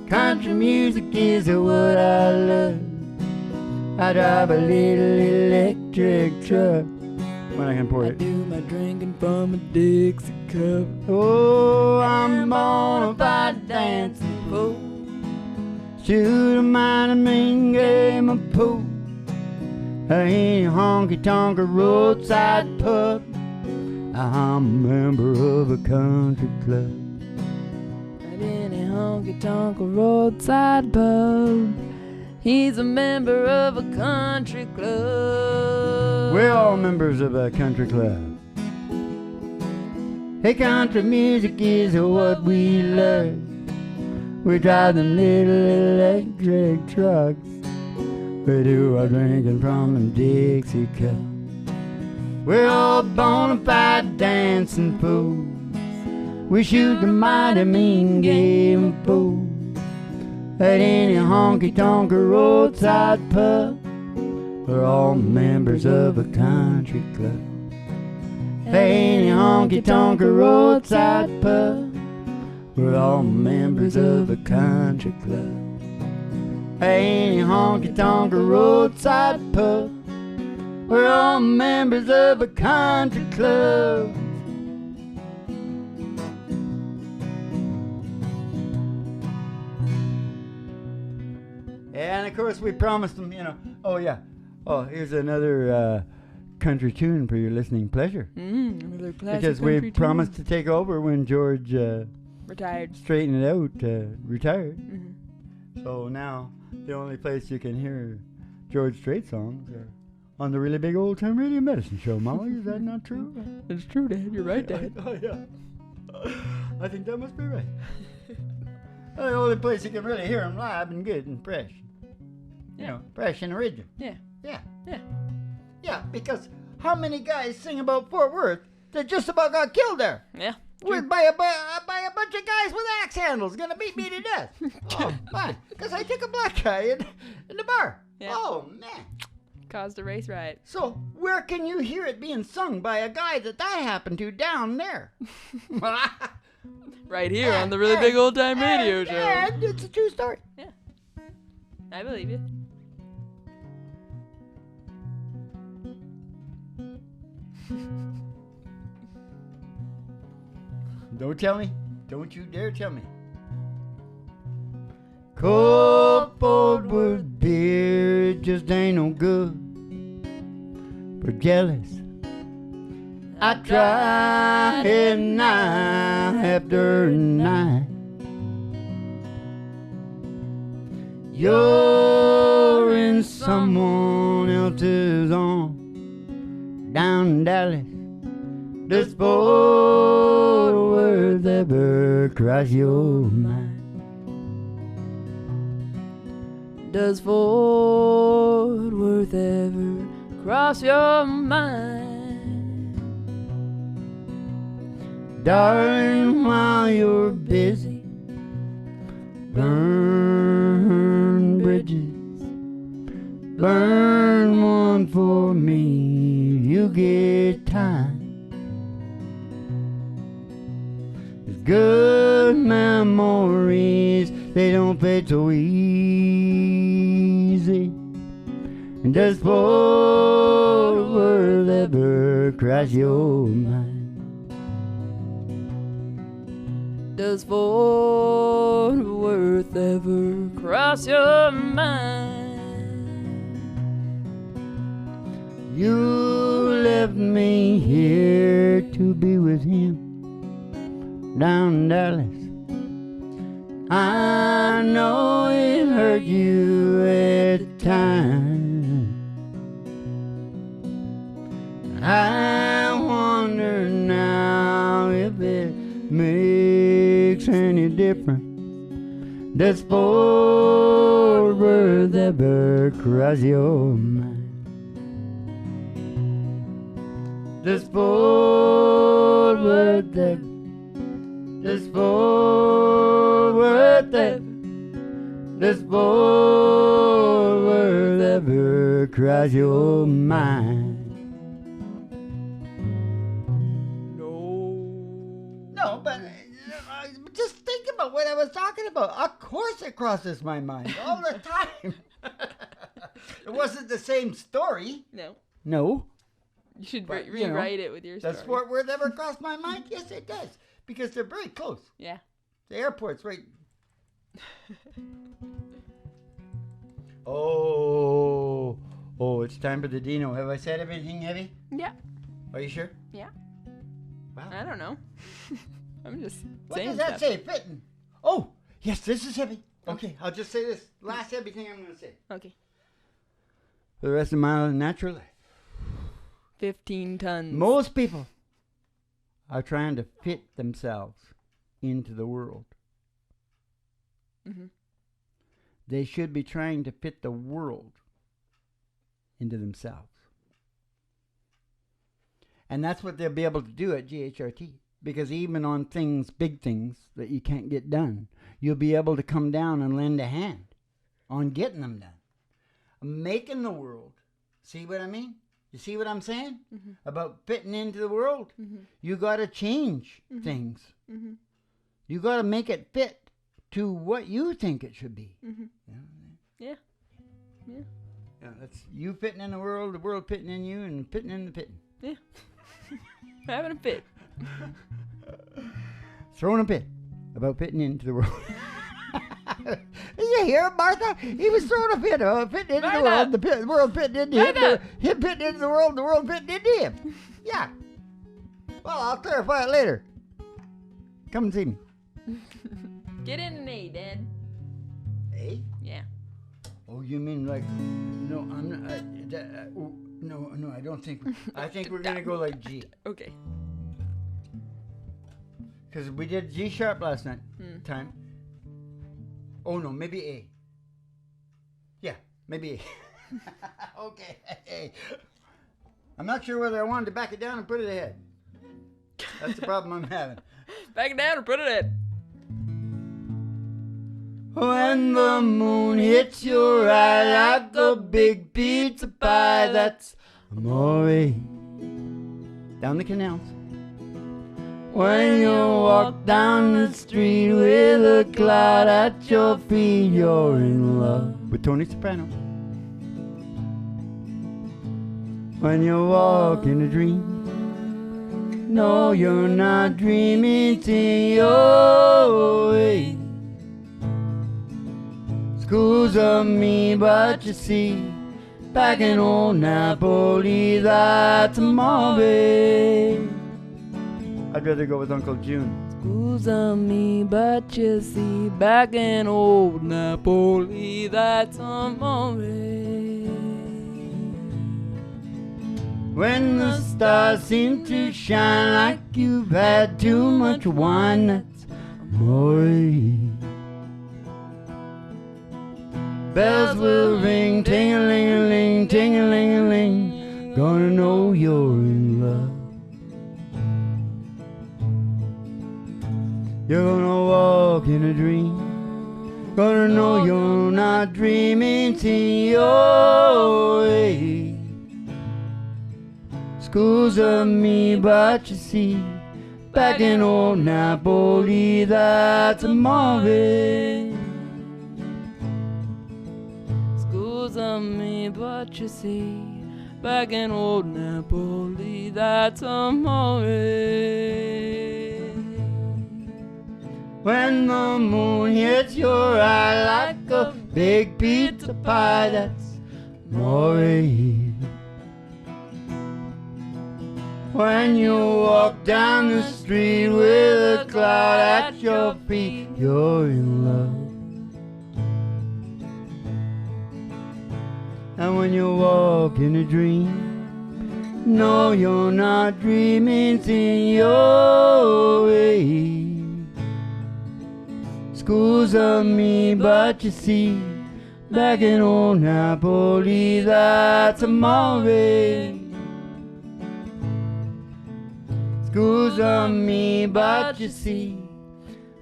Country music is what I love. I drive a little electric truck. When I can pour it. I do my drinking from a Dixie cup. Oh, I'm bona fide dancing fool. Shoot a mighty mean game of pool. I ain't a honky-tonk roadside pub. I'm a member of a country club. At any honky-tonk roadside pub, he's a member of a country club. We're all members of a country club. Hey, country music is what we love. We drive them little electric trucks. We do our drinking from them Dixie cups. We're all bona fide dancing fools. We shoot the mighty mean game of pool. At any honky-tonk roadside pub. We're all members of a country club. At any honky-tonk roadside pub. We're all members of a country club. At any honky-tonk roadside pub. We're all members of a country club. And of course we promised them, oh yeah. Oh, here's another country tune for your listening pleasure. Another classic because country we tune. promised to take over when George Retired. straightened it out, retired. Mm-hmm. So now the only place you can hear George Strait songs are on the really big old time radio medicine show. Molly, is that not true? It's true, Dad. You're right, Dad. Oh yeah. I think that must be right. The only place you can really hear him live and good and fresh. Fresh and original. Yeah. Yeah. Yeah. Yeah, because how many guys sing about Fort Worth that just about got killed there? Yeah. By a bunch of guys with axe handles gonna beat me to death. Oh, fine. Because I took a black guy in the bar. Yeah. Oh, man. Caused a race riot. So, where can you hear it being sung by a guy that happened to down there? Right here on the really big old time radio show. And it's a true story. Yeah. I believe you. Don't tell me. Don't you dare tell me. Cold Fort Worth beer just ain't no good for jealous. I try it night after night. You're in someone else's arms down in Dallas. Does Fort Worth ever cross your mind? Does Fort Worth ever cross your mind? Darling, while you're busy, burn bridges. Burn one for me if you get time. There's good memories, they don't fade so easy. And does Fort Worth ever cross your mind? Does Fort Worth ever cross your mind? You left me here to be with him down in Dallas. I know it hurt you at the time. I wonder now if it makes any difference. Does Fort Worth ever cross your mind? Does Fort Worth ever? Does Fort Worth ever? Does Fort Worth ever cross your mind? No, but just think about what I was talking about. Of course it crosses my mind all the time. It wasn't the same story. No. No. You should But, rewrite it with your story. Does Fort Worth ever cross my mind? Yes, it does. Because they're very close. Yeah. The airport's right. Oh, it's time for the Dino. Have I said everything heavy? Yeah. Are you sure? Yeah. Wow. I don't know. I'm just What saying does that stuff. say? Fitting. Oh, yes, this is heavy. Okay, I'll just say this. Last heavy thing I'm going to say. Okay. For the rest of my natural life. 15 tons. Most people are trying to fit themselves into the world. Mm-hmm. They should be trying to fit the world into themselves. And that's what they'll be able to do at GHRT. Because even on things, big things that you can't get done, you'll be able to come down and lend a hand on getting them done. Making the world. See what I mean? You see what I'm saying? Mm-hmm. About fitting into the world? Mm-hmm. You got to change Mm-hmm. things. Mm-hmm. You got to make it fit to what you think it should be. Mm-hmm. Yeah. Yeah. Yeah, that's you fitting in the world fitting in you, and fitting in the fitting. Yeah. Having a fit. Throwing a fit about fitting into the world. Did you hear him, Martha? He was throwing a fit about fitting into the world, the world fitting into him, him fitting into the world fitting into him. Yeah. Well, I'll clarify it later. Come and see me. Get in an A, Dad. A? Yeah. Oh, you mean like? No, I'm not. No, I don't think. I think we're gonna go like G. Okay. Because we did G sharp last night. Hmm. Time. Oh no, maybe A. Yeah, maybe A. Okay. A. I'm not sure whether I wanted to back it down and put it ahead. That's the problem I'm having. Back it down or put it in. When the moon hits your eye like a big pizza pie, that's amore. Down the canals. When you walk down the street with a cloud at your feet, you're in love with Tony Soprano. When you walk in a dream, no, you're not dreaming till your way. Scusa me, but you see, back in old Napoli, that's amore. I'd rather go with Uncle June. Scusa me, but you see, back in old Napoli, that's amore. When the stars seem to shine like you've had too much wine, that's amore. Bells will ring, ting-a-ling-a-ling, ting-a-ling-a-ling. Gonna know you're in love. You're gonna walk in a dream. Gonna know you're not dreaming till your way. Scusa me, but you see, back in old Napoli, that's amore. Scusa me, but you see, back in old Napoli, that's amore. When the moon hits your eye like a big pizza pie, that's amore. When you walk down the street with a cloud at your feet, you're in love. And when you walk in a dream, no, you're not dreaming, signore. Scusa me, but you see, back in old Napoli, that's amore. Scusa me, but you see,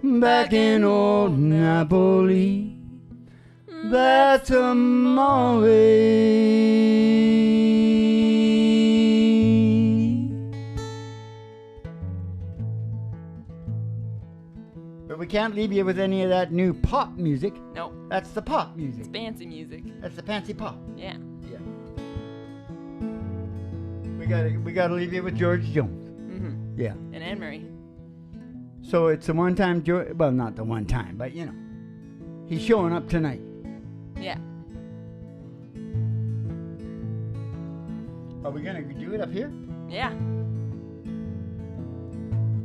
back in old Napoli, that's amore. But we can't leave you with any of that new pop music. Nope. That's the pop music. It's fancy music. That's the fancy pop. Yeah. Yeah. We gotta leave you with George Jones. Mm-hmm. Yeah. And Anne-Marie. So it's the one time George. Well, not the one time, but you know, he's showing up tonight. Yeah. Are we gonna do it up here? Yeah.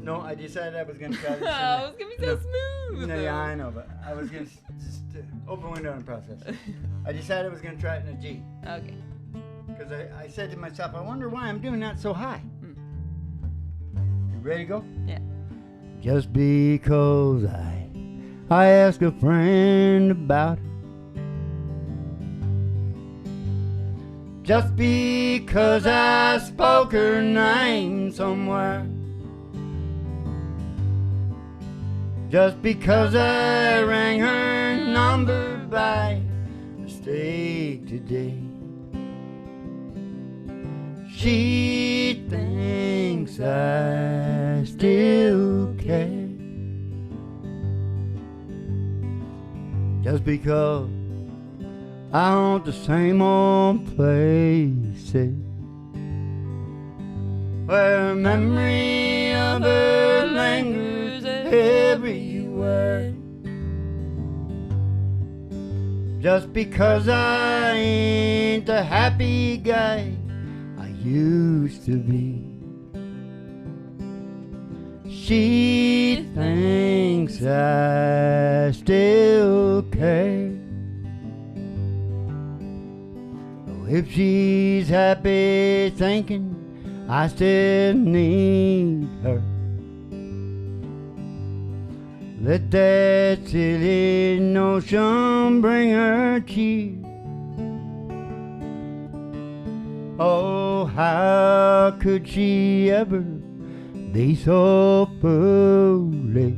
No, I decided I was gonna try this. Oh, it's gonna be so smooth. No, yeah, I know, but I was gonna just open window and process. I decided I was gonna try it in a G. Okay. Because I said to myself, I wonder why I'm doing that so high. Mm. You ready to go? Yeah. Just because I asked a friend about it. Just because I spoke her name somewhere. Just because I rang her number by mistake today. She thinks I still care. Just because I haunt the same old places where memory of her lingers everywhere. Just because I ain't the happy guy I used to be. She thinks I still care. Oh, if she's happy thinking I still need her, let that silly notion bring her cheer. Oh, how could she ever be so foolish?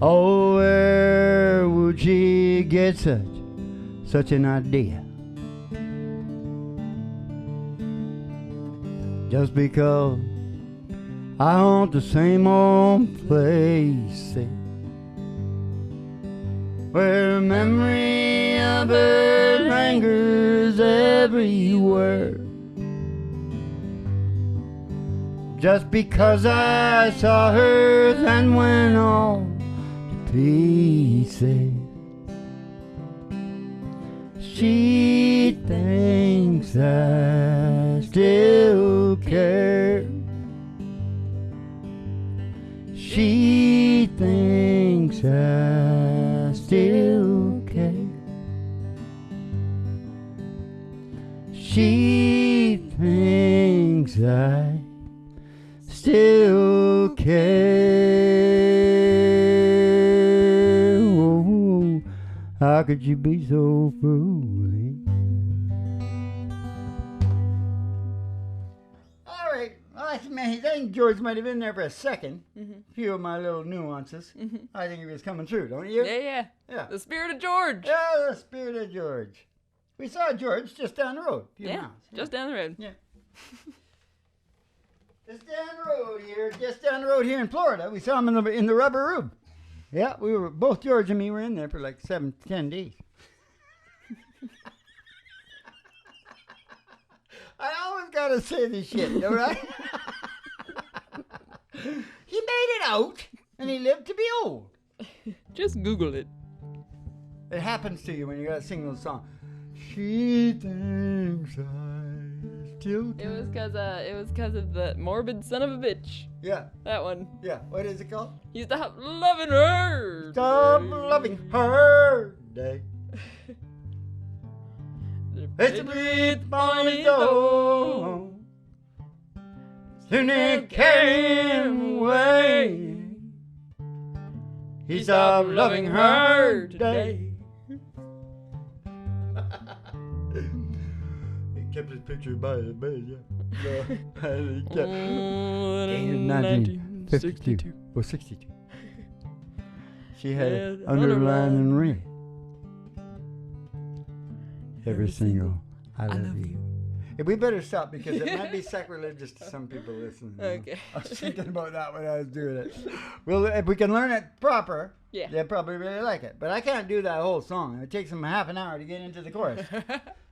Oh, where would she get such an idea? Just because I haunt the same old place where memory of her lingers everywhere. Just because I saw her then went all to pieces. She thinks I still care. She thinks I still care. She thinks I still care. Oh, how could you be so foolish? All right. Well, I think George might have been there for a second. Mm-hmm. A few of my little nuances. Mm-hmm. I think he was coming through, don't you? Yeah. Yeah. The spirit of George. Yeah, the spirit of George. We saw George just down the road. A few miles. Just down the road. Yeah. Just down the road here in Florida. We saw him in the rubber room. Yeah, we were both George and me were in there for like 7-10 days. I always gotta say this shit, all right? He made it out. And he lived to be old. Just Google it. It happens to you when you gotta sing those songs. She thinks I still It was cause of the morbid son of a bitch. Yeah, That one. yeah. What is it called? You stop loving her. Stop loving her day. It's a bit funny though. Soon it came away. He stopped loving her today. He kept his picture by his bed, yeah. No, he kept. In 1952 or 62. She had an underlining ring. Every single I love you. Yeah, we better stop because it might be sacrilegious to some people listening. Okay. I was thinking about that when I was doing it. Well, if we can learn it proper, Yeah. they'll probably really like it. But I can't do that whole song. It takes them half an hour to get into the chorus.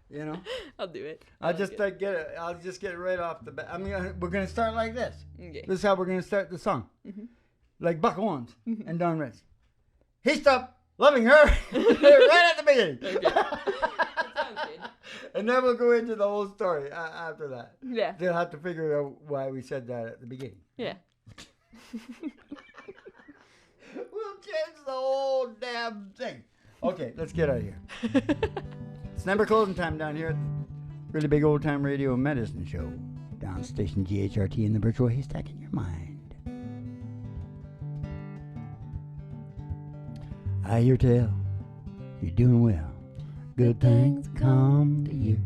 You know, I'll do it. I'll just get it. I'll just get it right off the bat. We're gonna start like this. Okay. This is how we're gonna start the song, like Buck Owens Mm-hmm. and Don Ritz. He stopped loving her right at the beginning. Okay. That sounds good. And then we'll go into the whole story after that. Yeah. They'll have to figure out why we said that at the beginning. Yeah. We'll change the whole damn thing. Okay, let's get out of here. It's never closing time down here at the Really Big Old Time Radio Medicine Show. Down station GHRT in the virtual haystack in your mind. I hear tell you're doing well. Good things come to you.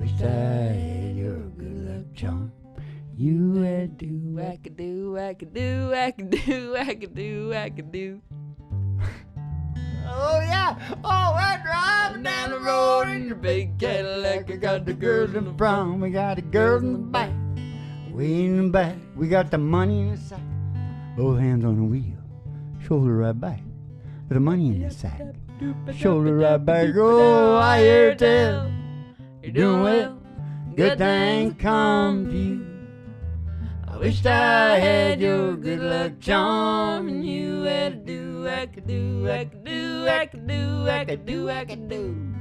Wish I had your good luck charm. You had do Wackadoo, wackadoo, wackadoo, wackadoo, wackadoo. Oh yeah! Oh, we're driving down the road in your big Cadillac. We got the girls in the front, we got the girls in the back. Way in the back, we got the money in the sack. Both hands on the wheel, shoulder right back. With the money in the sack, shoulder right back. Oh, I hear tell you're doing well. Good things come to you. I wished I had your good luck charm, and you had to do wackadoo, wackadoo, wackadoo, wackadoo, wackadoo.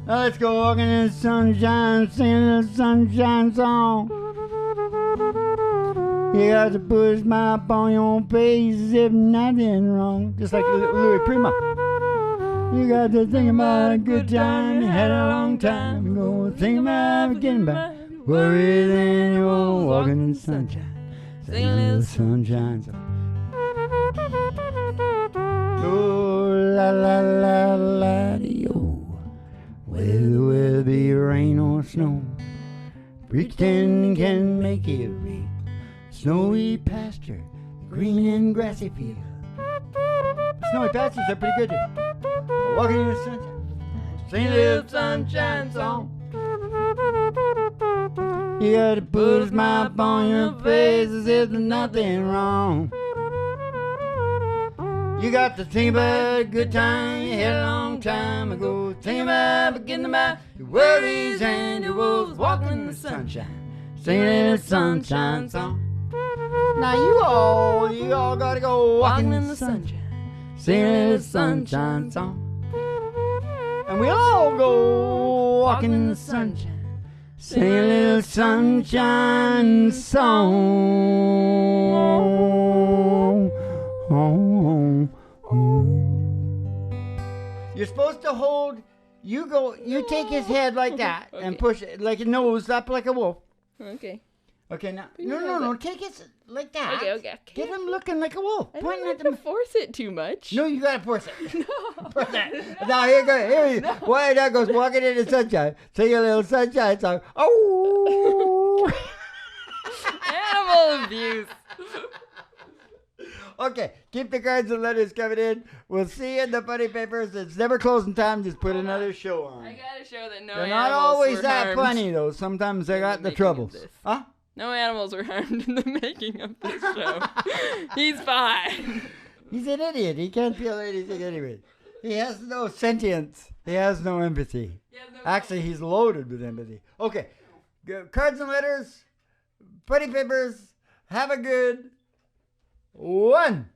Now let's go walking in the sunshine, singing the sunshine song. You got to put a smile upon your face as if nothing wrong. Just like Louis Prima. You got to think about a good time you had a long time ago. Think about forgetting about worries and you're walking in the sunshine. Sing a little sunshine song. Oh, la la la la dee-oh. Whether will be rain or snow, pretending can make it rain. Snowy pasture, green and grassy field. Snowy pastures are pretty good too. Walking in the sunshine, sing a little sunshine song. You gotta put a smile upon your face as if there's nothing wrong. You got to think about a good time you had a long time ago. Think about forgetting about your worries and your woes. Walking in the sunshine, singing a sunshine song. Now you all gotta go walking in the sunshine, singing a sunshine song. And we all go walking in the sunshine, sing a little sunshine song. You're supposed to hold, you take his head like that and push it like a nose up like a wolf. Okay. Okay, now, no, take it like that. Okay. Get him looking like a wolf. I Pointing don't at have them. to force it too much. No, you gotta force it. No. Force it. Now here goes. Why that goes walking in the sunshine. Sing a little sunshine song. Oh. Animal abuse. Okay, keep the cards and letters coming in. We'll see you in the funny papers. It's never closing time. Just put another show on. I gotta show that no They're animals not always were that harmed. funny though. Sometimes they in got the the making of troubles. this. Huh? No animals were harmed in the making of this show. He's fine. He's an idiot. He can't feel anything anyway. He has no sentience. He has no empathy. Actually, he's loaded with empathy. Okay. Cards and letters, funny papers, Have a good one.